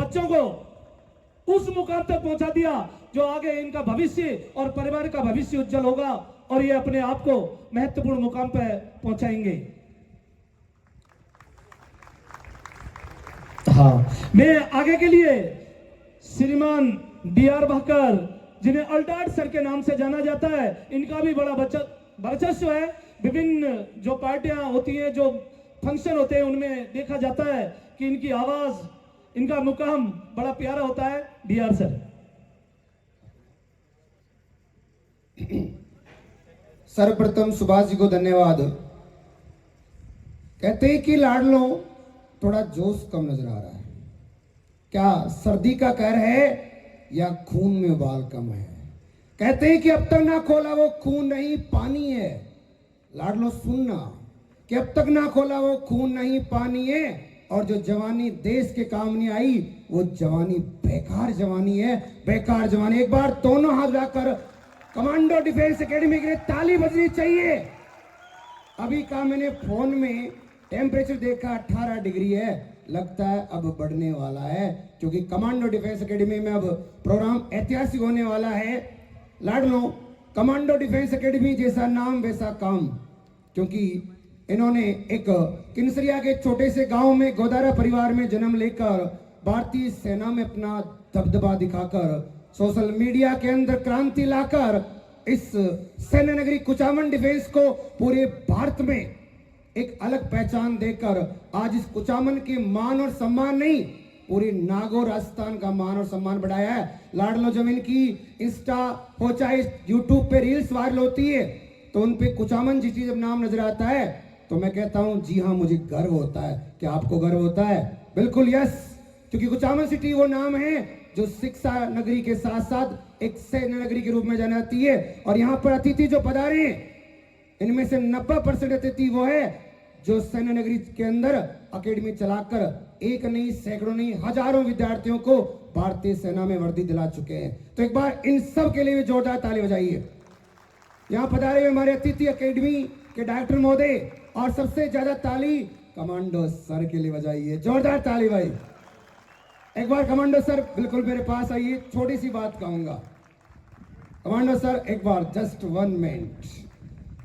बच्चों को उस मुकाम तक पहुंचा दिया जो आगे इनका भविष्य और परिवार का भविष्य उज्जवल होगा और ये अपने आप को महत्वपूर्ण मुकाम पर पहुंचाएंगे। हाँ, मैं आगे के लिए श्रीमान डी.आर. भाकर, जिन्हें अल्टाट सर के नाम से जाना जाता है, इनका भी बड़ा वर्चस्व है। विभिन्न जो पार्टियां होती हैं, जो फंक्शन होते हैं, उनमें देखा जाता है कि इनकी आवाज, इनका मुकाम बड़ा प्यारा होता है। डी.आर. सर। सर्वप्रथम सुभाष जी को धन्यवाद। कहते हैं कि लाडलो थोड़ा जोश कम नजर आ रहा है। क्या सर्दी का कहर है या खून में उबाल कम है? कहते हैं कि अब तक ना खोला वो खून नहीं पानी है। लाडलो सुनना कि अब तक ना खोला वो खून नहीं पानी है, और जो जवानी देश के काम नहीं आई वो जवानी बेकार जवानी है, बेकार जवानी। एक बार दोनों हाथ उठाकर कमांडो डिफेंस एकेडमी के लिए ताली बजनी चाहिए। अभी का मैंने फोन में टेम्परेचर देखा 18 डिग्री है, लगता है अब बढ़ने वाला है, क्योंकि कमांडो डिफेंस एकेडमी में अब प्रोग्राम ऐतिहासिक होने वाला है। लाडलो, कमांडो डिफेंस एकेडमी जैसा नाम वैसा काम, क्योंकि इन्होंने एक किन्सरिया के छोटे से गांव में गोदारा परिवार में जन्म लेकर भारतीय सेना में अपना दबदबा दिखाकर सोशल मीडिया के अंदर क्रांति लाकर इस सैन्य नगरी कुचामन डिफेंस को पूरे भारत में एक अलग पहचान देकर आज इस कुचामन के मान और सम्मान नहीं, पूरे नागौर राजस्थान का मान और सम्मान बढ़ाया है। लाडलो, जब इनकी इंस्टा हो चाहे यूट्यूब पे रील्स वायरल होती है तो उन पे कुचामन जी जब नाम नजर आता है तो मैं कहता हूं जी हाँ, मुझे गर्व होता है। क्या आपको गर्व होता है? बिल्कुल यस, क्योंकि कुचामन सिटी वो नाम है जो शिक्षा नगरी के साथ साथ एक सैन्य नगरी के रूप में जानी जाती है। और यहाँ पर अतिथि जो पधारे इनमें से 90% अतिथि वो है जो सैन्य नगरी के अंदर अकेडमी चलाकर एक नहीं, सैकड़ों नहीं, हजारों विद्यार्थियों को भारतीय सेना में वर्दी दिला चुके हैं। तो एक बार इन सब के लिए जोरदार ताली बजाइए। यहाँ पधारे हुए हमारे अतिथि अकेडमी के डायरेक्टर महोदय, और सबसे ज्यादा ताली कमांडो सर के लिए बजाइए, जोरदार ताली भाई। एक बार कमांडो सर बिल्कुल मेरे पास आइए, छोटी सी बात कहूंगा। कमांडो सर एक बार जस्ट 1 मिनट,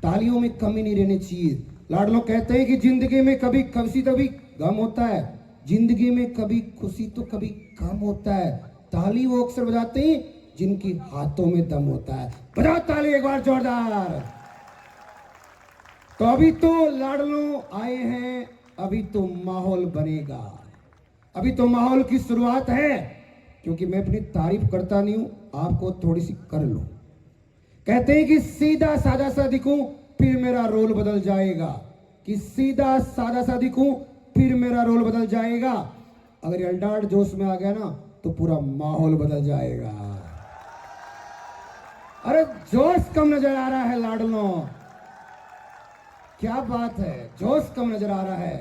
तालियों में कमी नहीं रहनी चाहिए। लाडलो कहते हैं कि जिंदगी में कभी खुशी तो भी गम होता है, जिंदगी में कभी खुशी तो कभी गम होता है। ताली वो अक्सर बजाते हैं जिनकी हाथों में दम होता है। बजाओ ताली एक बार जोरदार। तो अभी तो लाडलो आए हैं, अभी तो माहौल बनेगा, अभी तो माहौल की शुरुआत है। क्योंकि मैं अपनी तारीफ करता नहीं हूं, आपको थोड़ी सी कर लो। कहते हैं कि सीधा साधा सा दिखूं फिर मेरा रोल बदल जाएगा, कि सीधा साधा सा दिखूं फिर मेरा रोल बदल जाएगा। अगर ये अल्टाट जोश में आ गया ना तो पूरा माहौल बदल जाएगा। अरे जोश कम नजर आ रहा है लाडलो, क्या बात है, जोश कम नजर आ रहा है।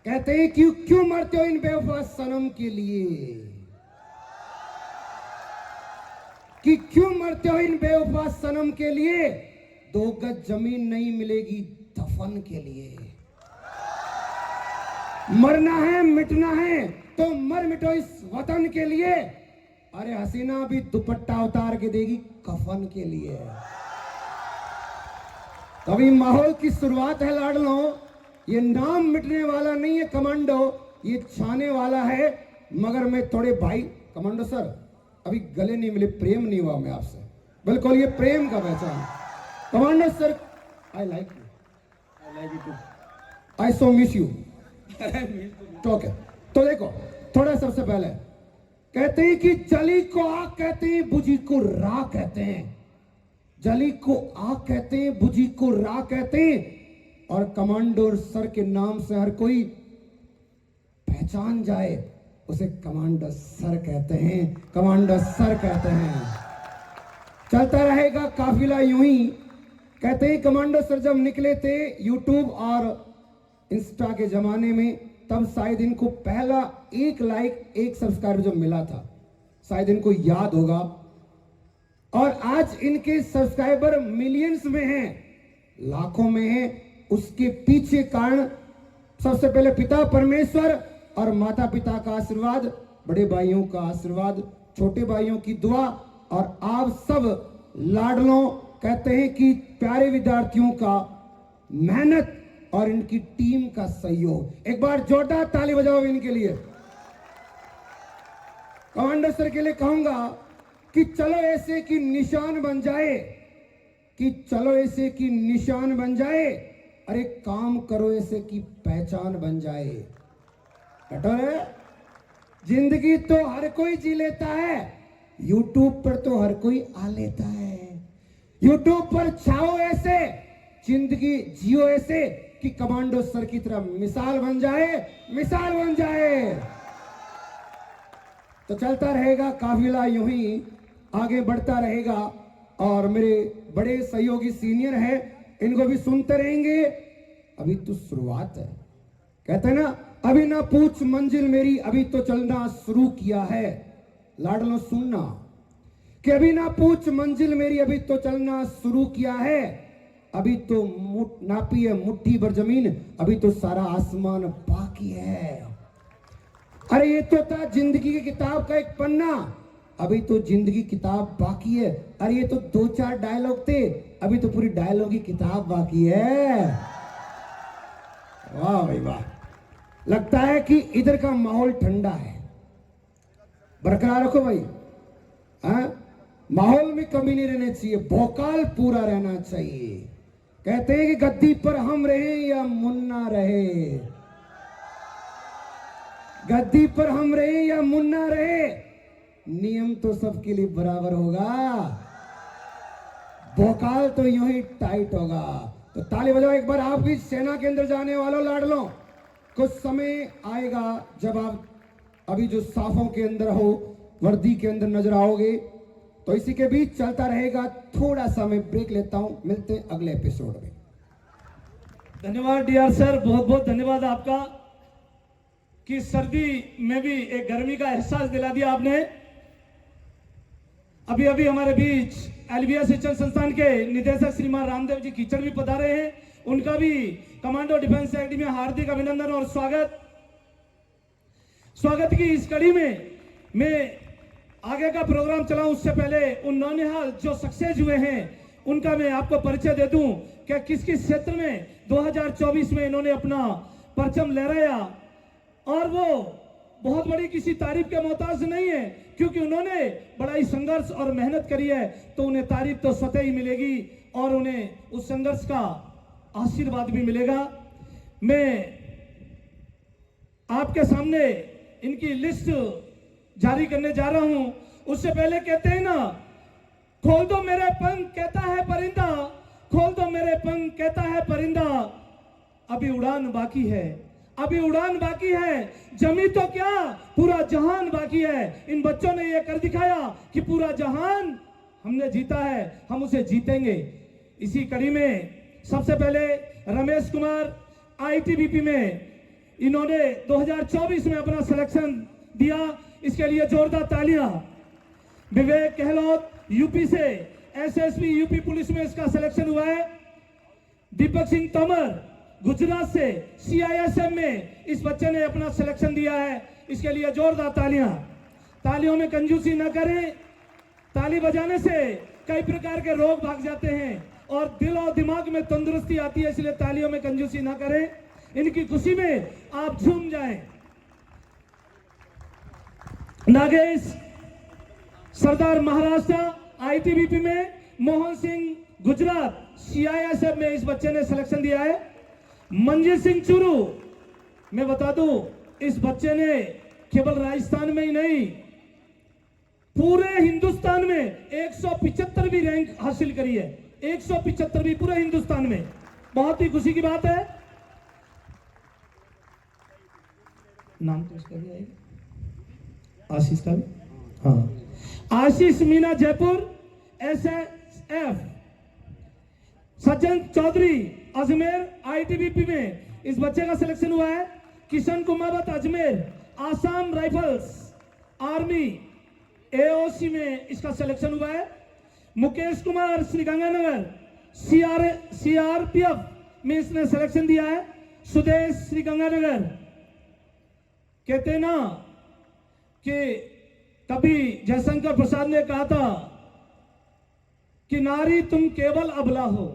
कहते हैं क्यों क्यों मरते हो इन बेवफा सनम के लिए, कि क्यों मरते हो इन बेवफा सनम के लिए, 2 गज जमीन नहीं मिलेगी दफन के लिए। मरना है मिटना है तो मर मिटो इस वतन के लिए। अरे हसीना भी दुपट्टा उतार के देगी कफन के लिए। तभी माहौल की शुरुआत है लाडलो, ये नाम मिटने वाला नहीं है कमांडो, ये छाने वाला है। मगर मैं थोड़े भाई कमांडो सर अभी गले नहीं मिले, प्रेम नहीं हुआ मैं आपसे, बिल्कुल ये प्रेम का पहचान। Commando sir I like you, I like you too, I so miss you. Okay, तो देखो थोड़ा सबसे पहले कहते हैं कि जली को आग कहते हैं, बुझी को राख कहते हैं। जली को आग कहते हैं, बुझी को राख कहते हैं। और कमांडो सर के नाम से हर कोई पहचान जाए उसे कमांडो सर कहते हैं, कमांडो सर कहते हैं। चलता रहेगा काफिला यूं ही। कहते हैं कमांडो सर जब निकले थे यूट्यूब और इंस्टा के जमाने में, तब शायद इनको पहला 1 लाइक 1 सब्सक्राइबर जो मिला था, शायद इनको याद होगा। और आज इनके सब्सक्राइबर मिलियंस में हैं, लाखों में हैं। उसके पीछे कारण सबसे पहले पिता परमेश्वर और माता पिता का आशीर्वाद बड़े भाइयों का आशीर्वाद, छोटे भाइयों की दुआ और आप सब लाडलों कहते हैं कि प्यारे विद्यार्थियों का मेहनत और इनकी टीम का सहयोग। एक बार जोरदार ताली बजाओ इनके लिए। कमांडो सर के लिए कहूंगा कि चलो ऐसे की निशान बन जाए, कि चलो ऐसे की निशान बन जाए, अरे काम करो ऐसे की पहचान बन जाए। कटोरे, जिंदगी तो हर कोई जी लेता है, यूट्यूब पर तो हर कोई आ लेता है। यूट्यूब पर छाओ ऐसे, जिंदगी जियो ऐसे कि कमांडो सर की तरह मिसाल बन जाए, मिसाल बन जाए। तो चलता रहेगा काफिला, यूं ही आगे बढ़ता रहेगा। और मेरे बड़े सहयोगी सीनियर हैं, इनको भी सुनते रहेंगे। अभी तो शुरुआत है, कहते हैं ना, अभी ना पूछ मंजिल मेरी, अभी तो चलना शुरू किया है। लाडलो सुनना कि अभी ना पूछ मंजिल मेरी, अभी तो चलना शुरू किया है। अभी तो नापी है मुट्ठी भर जमीन, अभी तो सारा आसमान बाकी है। अरे ये तो था जिंदगी की किताब का एक पन्ना, अभी तो जिंदगी किताब बाकी है। अरे ये तो 2-4 डायलॉग थे, अभी तो पूरी डायलॉग की किताब बाकी है। वाह भाई वाह। लगता है कि इधर का माहौल ठंडा है, बरकरार रखो भाई। माहौल में कमी नहीं रहनी चाहिए, भोकाल पूरा रहना चाहिए। कहते हैं कि गद्दी पर हम रहे या मुन्ना रहे, गद्दी पर हम रहे या मुन्ना रहे, नियम तो सबके लिए बराबर होगा, भोकाल तो यूं ही टाइट होगा। तो ताली बजाओ एक बार आप भी सेना के अंदर जाने वालों लाडलों। कुछ समय आएगा जब आप अभी जो साफों के अंदर हो, वर्दी के अंदर नजर आओगे। तो इसी के बीच चलता रहेगा, थोड़ा सा मैं ब्रेक लेता हूं, मिलते हैं अगले एपिसोड में। धन्यवाद डीआर सर, बहुत बहुत धन्यवाद आपका कि सर्दी में भी एक गर्मी का एहसास दिला दिया आपने। अभी अभी हमारे बीच एलबीएस शिक्षण संस्थान के निदेशक श्रीमान रामदेव जी कीचड़ भी पधारे हैं, उनका भी कमांडो डिफेंस एकेडमी में हार्दिक अभिनंदन और स्वागत। स्वागत की इस कड़ी में मैं आगे का प्रोग्राम चलाऊं उससे पहले उन नौनिहाल जो सक्सेस हुए हैं उनका मैं आपको परिचय दे दूं कि किस किस क्षेत्र में 2024 में इन्होंने अपना परचम लहराया। और वो बहुत बड़ी किसी तारीफ के मोहताज नहीं है, क्योंकि उन्होंने बड़ा ही संघर्ष और मेहनत करी है, तो उन्हें तारीफ तो स्वतः ही मिलेगी और उन्हें उस संघर्ष का आशीर्वाद भी मिलेगा। मैं आपके सामने इनकी लिस्ट जारी करने जा रहा हूं। उससे पहले कहते हैं ना, खोल दो मेरे पंख कहता है परिंदा, खोल दो मेरे पंख कहता है परिंदा, अभी उड़ान बाकी है, अभी उड़ान बाकी है, जमी तो क्या पूरा जहान बाकी है। इन बच्चों ने यह कर दिखाया कि पूरा जहान हमने जीता है, हम उसे जीतेंगे। इसी कड़ी में सबसे पहले रमेश कुमार आईटीबीपी में इन्होंने 2024 में अपना सिलेक्शन दिया, इसके लिए जोरदार तालियां। विवेक गहलोत यूपी से एसएसपी यूपी पुलिस में इसका सिलेक्शन हुआ है। दीपक सिंह तोमर गुजरात से सीआईएसएफ में इस बच्चे ने अपना सिलेक्शन दिया है, इसके लिए जोरदार तालियां। तालियों में कंजूसी न करें, ताली बजाने से कई प्रकार के रोग भाग जाते हैं और दिल और दिमाग में तंदुरुस्ती आती है, इसलिए तालियों में कंजूसी न करें, इनकी खुशी में आप झूम जाएं। नागेश सरदार महाराष्ट्र आईटीबीपी में, मोहन सिंह गुजरात सीआईएसएफ में इस बच्चे ने सिलेक्शन दिया है। मंजीत सिंह चुरू, मैं बता दूं इस बच्चे ने केवल राजस्थान में ही नहीं पूरे हिंदुस्तान में 175वीं रैंक हासिल करी है, 175वीं पूरे हिंदुस्तान में, बहुत ही खुशी की बात है। नाम तो इसका भी आएगा, आशीष का भी, हाँ, आशीष मीना जयपुर एसएफ। सज्जन चौधरी अजमेर आईटीबीपी में इस बच्चे का सिलेक्शन हुआ है। Kishan Kumawat Ajmer Assam rifles army AOC में इसका सिलेक्शन हुआ है। मुकेश कुमार श्रीगंगानगर सीआरपीएफ में इसने सिलेक्शन दिया है। सुदेश श्रीगंगानगर, कहते ना कि कभी जयशंकर प्रसाद ने कहा था कि नारी तुम केवल अबला हो,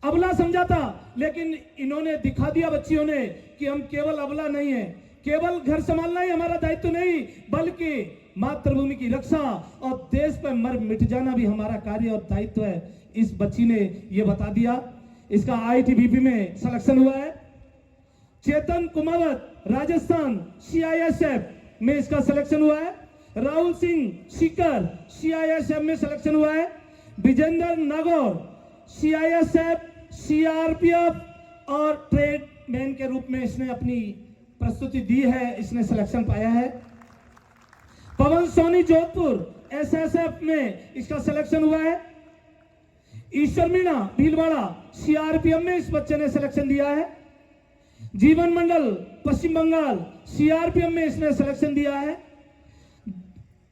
अबला समझा था, लेकिन इन्होंने दिखा दिया बच्चियों ने कि हम केवल अबला नहीं है, केवल घर संभालना ही हमारा दायित्व नहीं, बल्कि मातृभूमि की रक्षा और देश पर मर मिट जाना भी हमारा कार्य और दायित्व है। इस बच्ची ने यह बता दिया। इसका आईटीबीपी में सिलेक्शन हुआ है। चेतन कुमावत राजस्थान सीआईएसएफ में इसका सिलेक्शन हुआ है। राहुल सिंह सीकर सीआईएसएफ में सिलेक्शन हुआ है। विजेंद्र नागौर सीआईएसएफ, सीआरपीएफ और ट्रेडमैन के रूप में इसने अपनी प्रस्तुति दी है, इसने सिलेक्शन पाया है। पवन सोनी जोधपुर एसएसएफ में इसका सिलेक्शन हुआ है। ईश्वर मीणा भीलवाड़ा सीआरपीएफ में इस बच्चे ने सिलेक्शन दिया है। जीवन मंडल पश्चिम बंगाल सीआरपीएफ में इसने सिलेक्शन दिया है।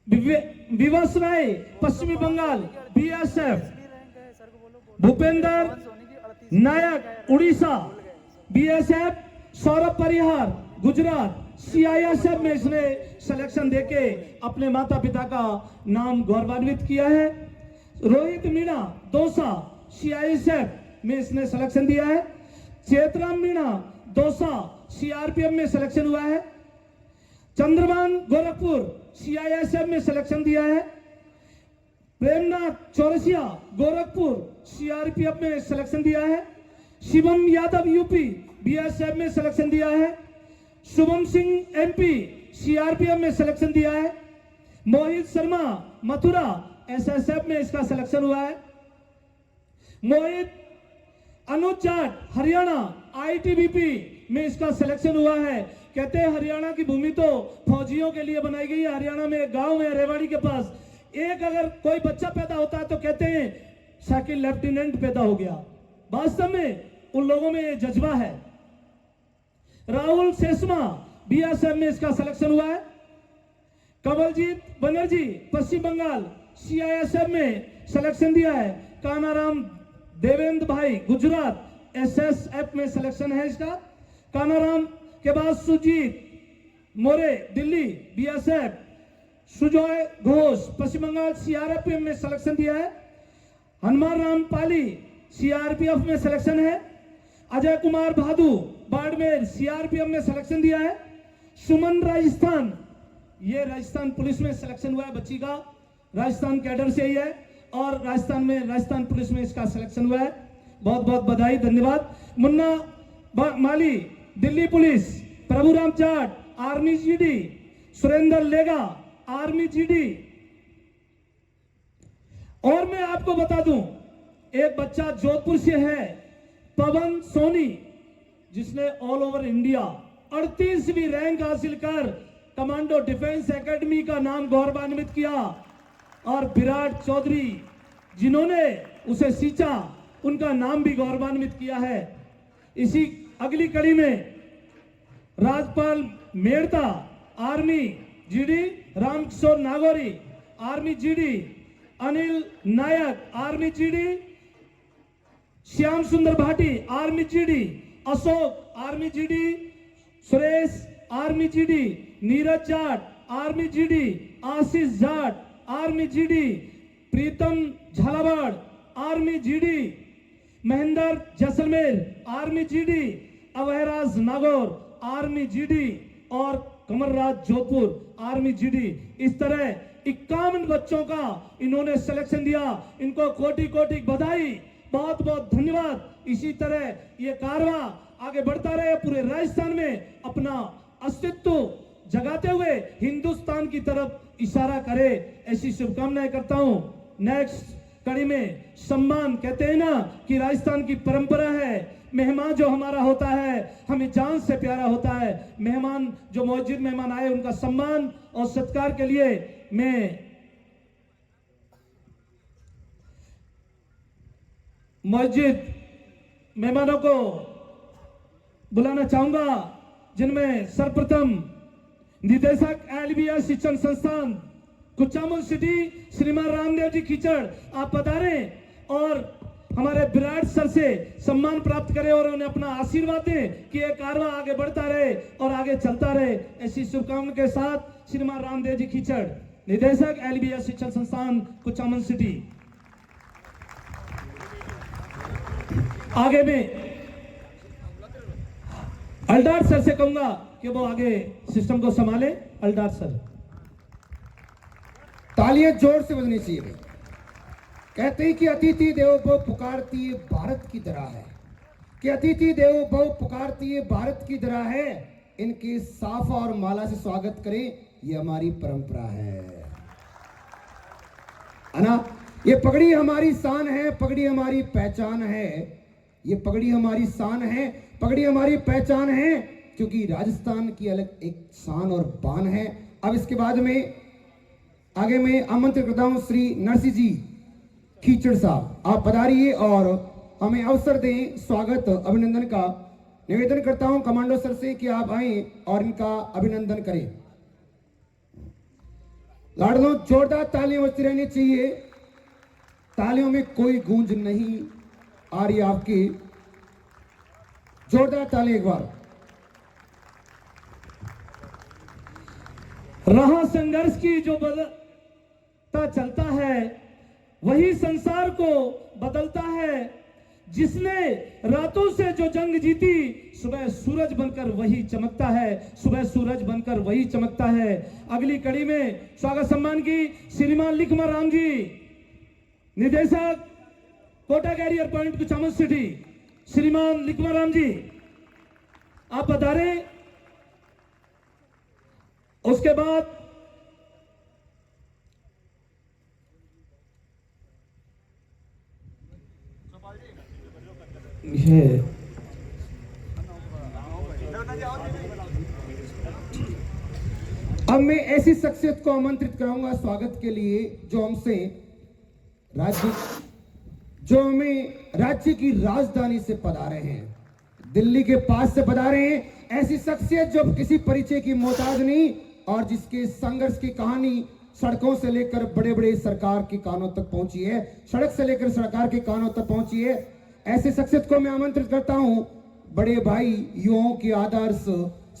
विवश राय पश्चिमी बंगाल बीएसएफ। भूपेंद्र नायक उड़ीसा बीएसएफ। सौरभ परिहार गुजरात सीआईएसएफ में इसने सिलेक्शन देके अपने माता पिता का नाम गौरवान्वित किया है। रोहित मीणा दौसा सीआईएसएफ में इसने सिलेक्शन दिया है। चेतराम मीणा दौसा सीआरपीएफ में सिलेक्शन हुआ है। चंद्रमान गोरखपुर सीआईएसएफ में सिलेक्शन दिया है। प्रेमनाथ चौरसिया गोरखपुर सीआरपीएफ में सिलेक्शन दिया है। शिवम यादव यूपी बीएसएफ में सिलेक्शन दिया है। शुभम सिंह एमपी सीआरपीएफ में सिलेक्शन दिया है। मोहित शर्मा मथुरा एसएसएफ में इसका सिलेक्शन हुआ है। मोहित अनुज जाट हरियाणा आईटीबीपी में इसका सिलेक्शन हुआ है। कहते हैं हरियाणा की भूमि तो फौजियों के लिए बनाई गई है। हरियाणा में एक गांव है रेवाड़ी के पास, एक अगर कोई बच्चा पैदा होता है तो कहते हैं सेकंड लेफ्टिनेंट पैदा हो गया। वास्तव में उन लोगों में ये जज्बा है। राहुल सेसमा बीएसएफ में इसका सिलेक्शन हुआ है। कमलजीत बनर्जी पश्चिम बंगाल सीआईएसएफ में सिलेक्शन दिया है। कानाराम देवेंद्र भाई गुजरात एसएसएफ में सिलेक्शन है इसका। कानाराम के बाद सुजीत मोरे दिल्ली बीएसएफ। सुजॉय घोष पश्चिम बंगाल सीआरपीएफ में सिलेक्शन दिया है। हनुमान राम पाली सीआरपीएफ में सिलेक्शन है। अजय कुमार भादु बाड़मेर सीआरपीएफ में सिलेक्शन दिया है। सुमन राजस्थान, ये राजस्थान पुलिस में सिलेक्शन हुआ है बच्ची का, राजस्थान कैडर से ही है और राजस्थान पुलिस में इसका सिलेक्शन हुआ है। बहुत बहुत बधाई, धन्यवाद। Munna Mali Delhi police. Prabhuram Jat army GD. Surendra Lega army GD. और मैं आपको बता दूं, एक बच्चा जोधपुर से है पवन सोनी, जिसने ऑल ओवर इंडिया 38वीं रैंक हासिल कर कमांडो डिफेंस एकेडमी का नाम गौरवान्वित किया। और विराट चौधरी जिन्होंने उसे सींचा, उनका नाम भी गौरवान्वित किया है। इसी अगली कड़ी में Rajpal Merta army GD. Ramkishore Nagauri army GD. Anil Nayak army GD. Shyam Sundar Bhati army GD. Ashok army GD. Suresh army GD. Neeraj Jat army GD. Ashish Jat army GD. Pritam Jhalawar army GD. Mahendra Jaisalmer army GD. Avahraj Nagaur army GD और कमरराज जोधपुर आर्मी जीडी। इस तरह 51 बच्चों का इन्होंने सिलेक्शन दिया। इनको कोटि कोटि बधाई, बहुत बहुत धन्यवाद। इसी तरह ये कारवा आगे बढ़ता रहे, पूरे राजस्थान में अपना अस्तित्व जगाते हुए हिंदुस्तान की तरफ इशारा करे, ऐसी शुभकामनाएं करता हूं। नेक्स्ट कड़ी में सम्मान, कहते हैं ना कि राजस्थान की परंपरा है, मेहमान जो हमारा होता है हमें जान से प्यारा होता है। मेहमान जो मौजूद मेहमान आए उनका सम्मान और सत्कार के लिए मैं मौजूद मेहमानों को बुलाना चाहूंगा, जिनमें सर्वप्रथम निदेशक एलबीएस शिक्षण संस्थान कुचामन सिटी श्रीमान रामदेव जी खीचड़ आप पधारें और हमारे विराट सर से सम्मान प्राप्त करें और उन्हें अपना आशीर्वाद दें कि यह कारवां आगे बढ़ता रहे और आगे चलता रहे। ऐसी शुभकामना के साथ श्रीमान रामदेव जी खीचड़, निदेशक एलबीएस शिक्षण संस्थान कुचामन सिटी। आगे में अल्डार सर से कहूंगा कि वो आगे सिस्टम को संभाले। अल्डार सर, तालियां जोर से बजनी चाहिए भाई। कहते हैं कि अतिथि देवो भव पुकारती है भारत की तरह है, कि अतिथि देवो भव पुकारती है भारत की तरह है। इनके साफा और माला से स्वागत करें, ये हमारी परंपरा है ना। ये पगड़ी हमारी शान है, पगड़ी हमारी पहचान है। ये पगड़ी हमारी शान है, पगड़ी हमारी पहचान है, क्योंकि राजस्थान की अलग एक शान और बान है। अब इसके बाद में आगे में आमंत्रित करता हूं श्री नरसिंह जी खीचड़ साहब, आप पधारिए और हमें अवसर दें स्वागत अभिनंदन का। निवेदन करता हूं कमांडो सर से कि आप आए और इनका अभिनंदन करें। लाडलों, जोरदार तालियां बजती रहनी चाहिए। तालियों में कोई गूंज नहीं आ रही आपकी, जोरदार तालियां एक बार। राह संघर्ष की जो बदलता चलता है वही संसार को बदलता है। जिसने रातों से जो जंग जीती, सुबह सूरज बनकर वही चमकता है, सुबह सूरज बनकर वही चमकता है। अगली कड़ी में स्वागत सम्मान की श्रीमान लिखमा राम जी, निदेशक Kota career point Kuchaman City. श्रीमान लिखमा राम जी, आप पधारे। उसके बाद ये अब मैं ऐसी शख्सियत को आमंत्रित कराऊंगा स्वागत के लिए जो हमें राज्य की राजधानी से पधारे हैं, दिल्ली के पास से पधारे हैं। ऐसी शख्सियत जो किसी परिचय की मोहताज नहीं और जिसके संघर्ष की कहानी सड़कों से लेकर बड़े बड़े सरकार के कानों तक पहुंची है, सड़क से लेकर सरकार के कानों तक पहुंची है। ऐसी शख्सियत को मैं आमंत्रित करता हूं, बड़े भाई युवाओं के आदर्श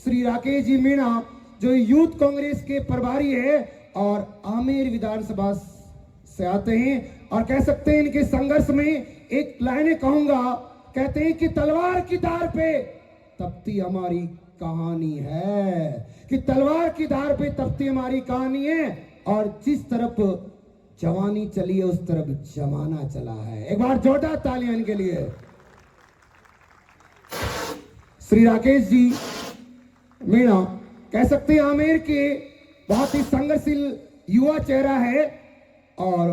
श्री राकेश जी मीणा, जो यूथ कांग्रेस के प्रभारी है और आमेर विधानसभा से आते हैं। और कह सकते हैं इनके संघर्ष में एक लाइनें कहूंगा, कहते हैं कि तलवार की धार पे तपती हमारी कहानी है, कि तलवार की धार पे तपती हमारी कहानी है और जिस तरफ जवानी चली है उस तरफ जमाना चला है। एक बार जोरदार तालियां इनके लिए। श्री राकेश जी मीणा कह सकते हैं आमेर के बहुत ही संघर्षशील युवा चेहरा है और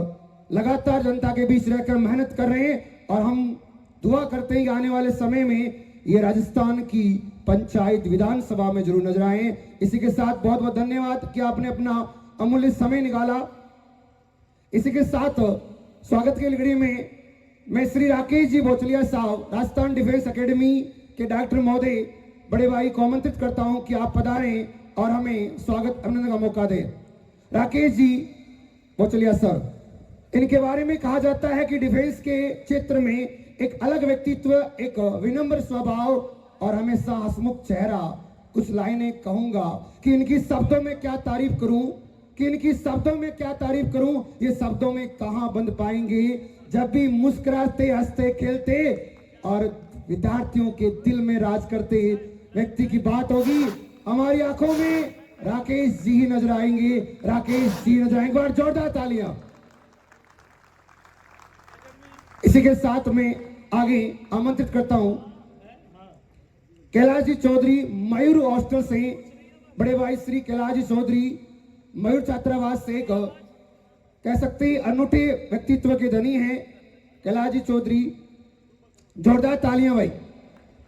लगातार जनता के बीच रहकर मेहनत कर रहे हैं। और हम दुआ करते हैं कि आने वाले समय में ये राजस्थान की पंचायत विधानसभा में जरूर नजर आए। इसी के साथ बहुत बहुत धन्यवाद कि आपने अपना अमूल्य समय निकाला। इसी के साथ स्वागत के लिगड़ी में मैं श्री राकेश जी भोचलिया साहब, राजस्थान डिफेंस एकेडमी के डायरेक्टर महोदय, बड़े भाई को आमंत्रित करता हूं कि आप पधारें और हमें स्वागत अभिनंदन का मौका दें। राकेश जी भोचलिया सर, इनके बारे में कहा जाता है कि डिफेंस के क्षेत्र में एक अलग व्यक्तित्व, एक विनम्र स्वभाव और हमेशा हंसमुख चेहरा। कुछ लाइनें कहूंगा कि इनकी शब्दों में क्या तारीफ करूं, ये शब्दों में कहां बंद पाएंगे। जब भी मुस्कुराते हंसते खेलते और विद्यार्थियों के दिल में राज करते व्यक्ति की बात होगी, हमारी आंखों में राकेश जी ही नजर आएंगे, राकेश जी नजर आएंगे। और जोरदार तालियां। इसी के साथ में आगे आमंत्रित करता हूं कैलाश जी चौधरी, मयूर हॉस्टल से, बड़े भाई श्री कैलाश जी चौधरी मयूर छात्रावास से, कह सकते हैं अनूठे व्यक्तित्व के धनी हैं कैलाश जी चौधरी। जोरदार तालियां भाई,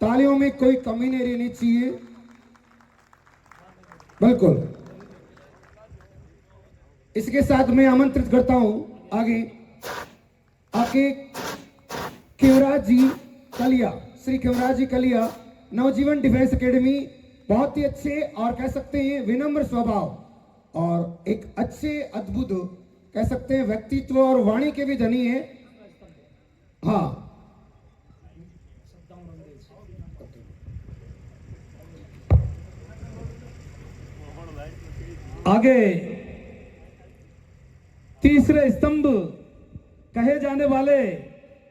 तालियों में कोई कमी नहीं रहनी चाहिए, बिल्कुल। इसके साथ मैं आमंत्रित करता हूं आगे केवराज जी कलिया, श्री केवराज जी कलिया, नवजीवन डिफेंस एकेडमी, बहुत ही अच्छे और कह सकते हैं विनम्र स्वभाव और एक अच्छे अद्भुत कह सकते हैं व्यक्तित्व और वाणी के भी धनी है। हाँ, आगे तीसरे स्तंभ कहे जाने वाले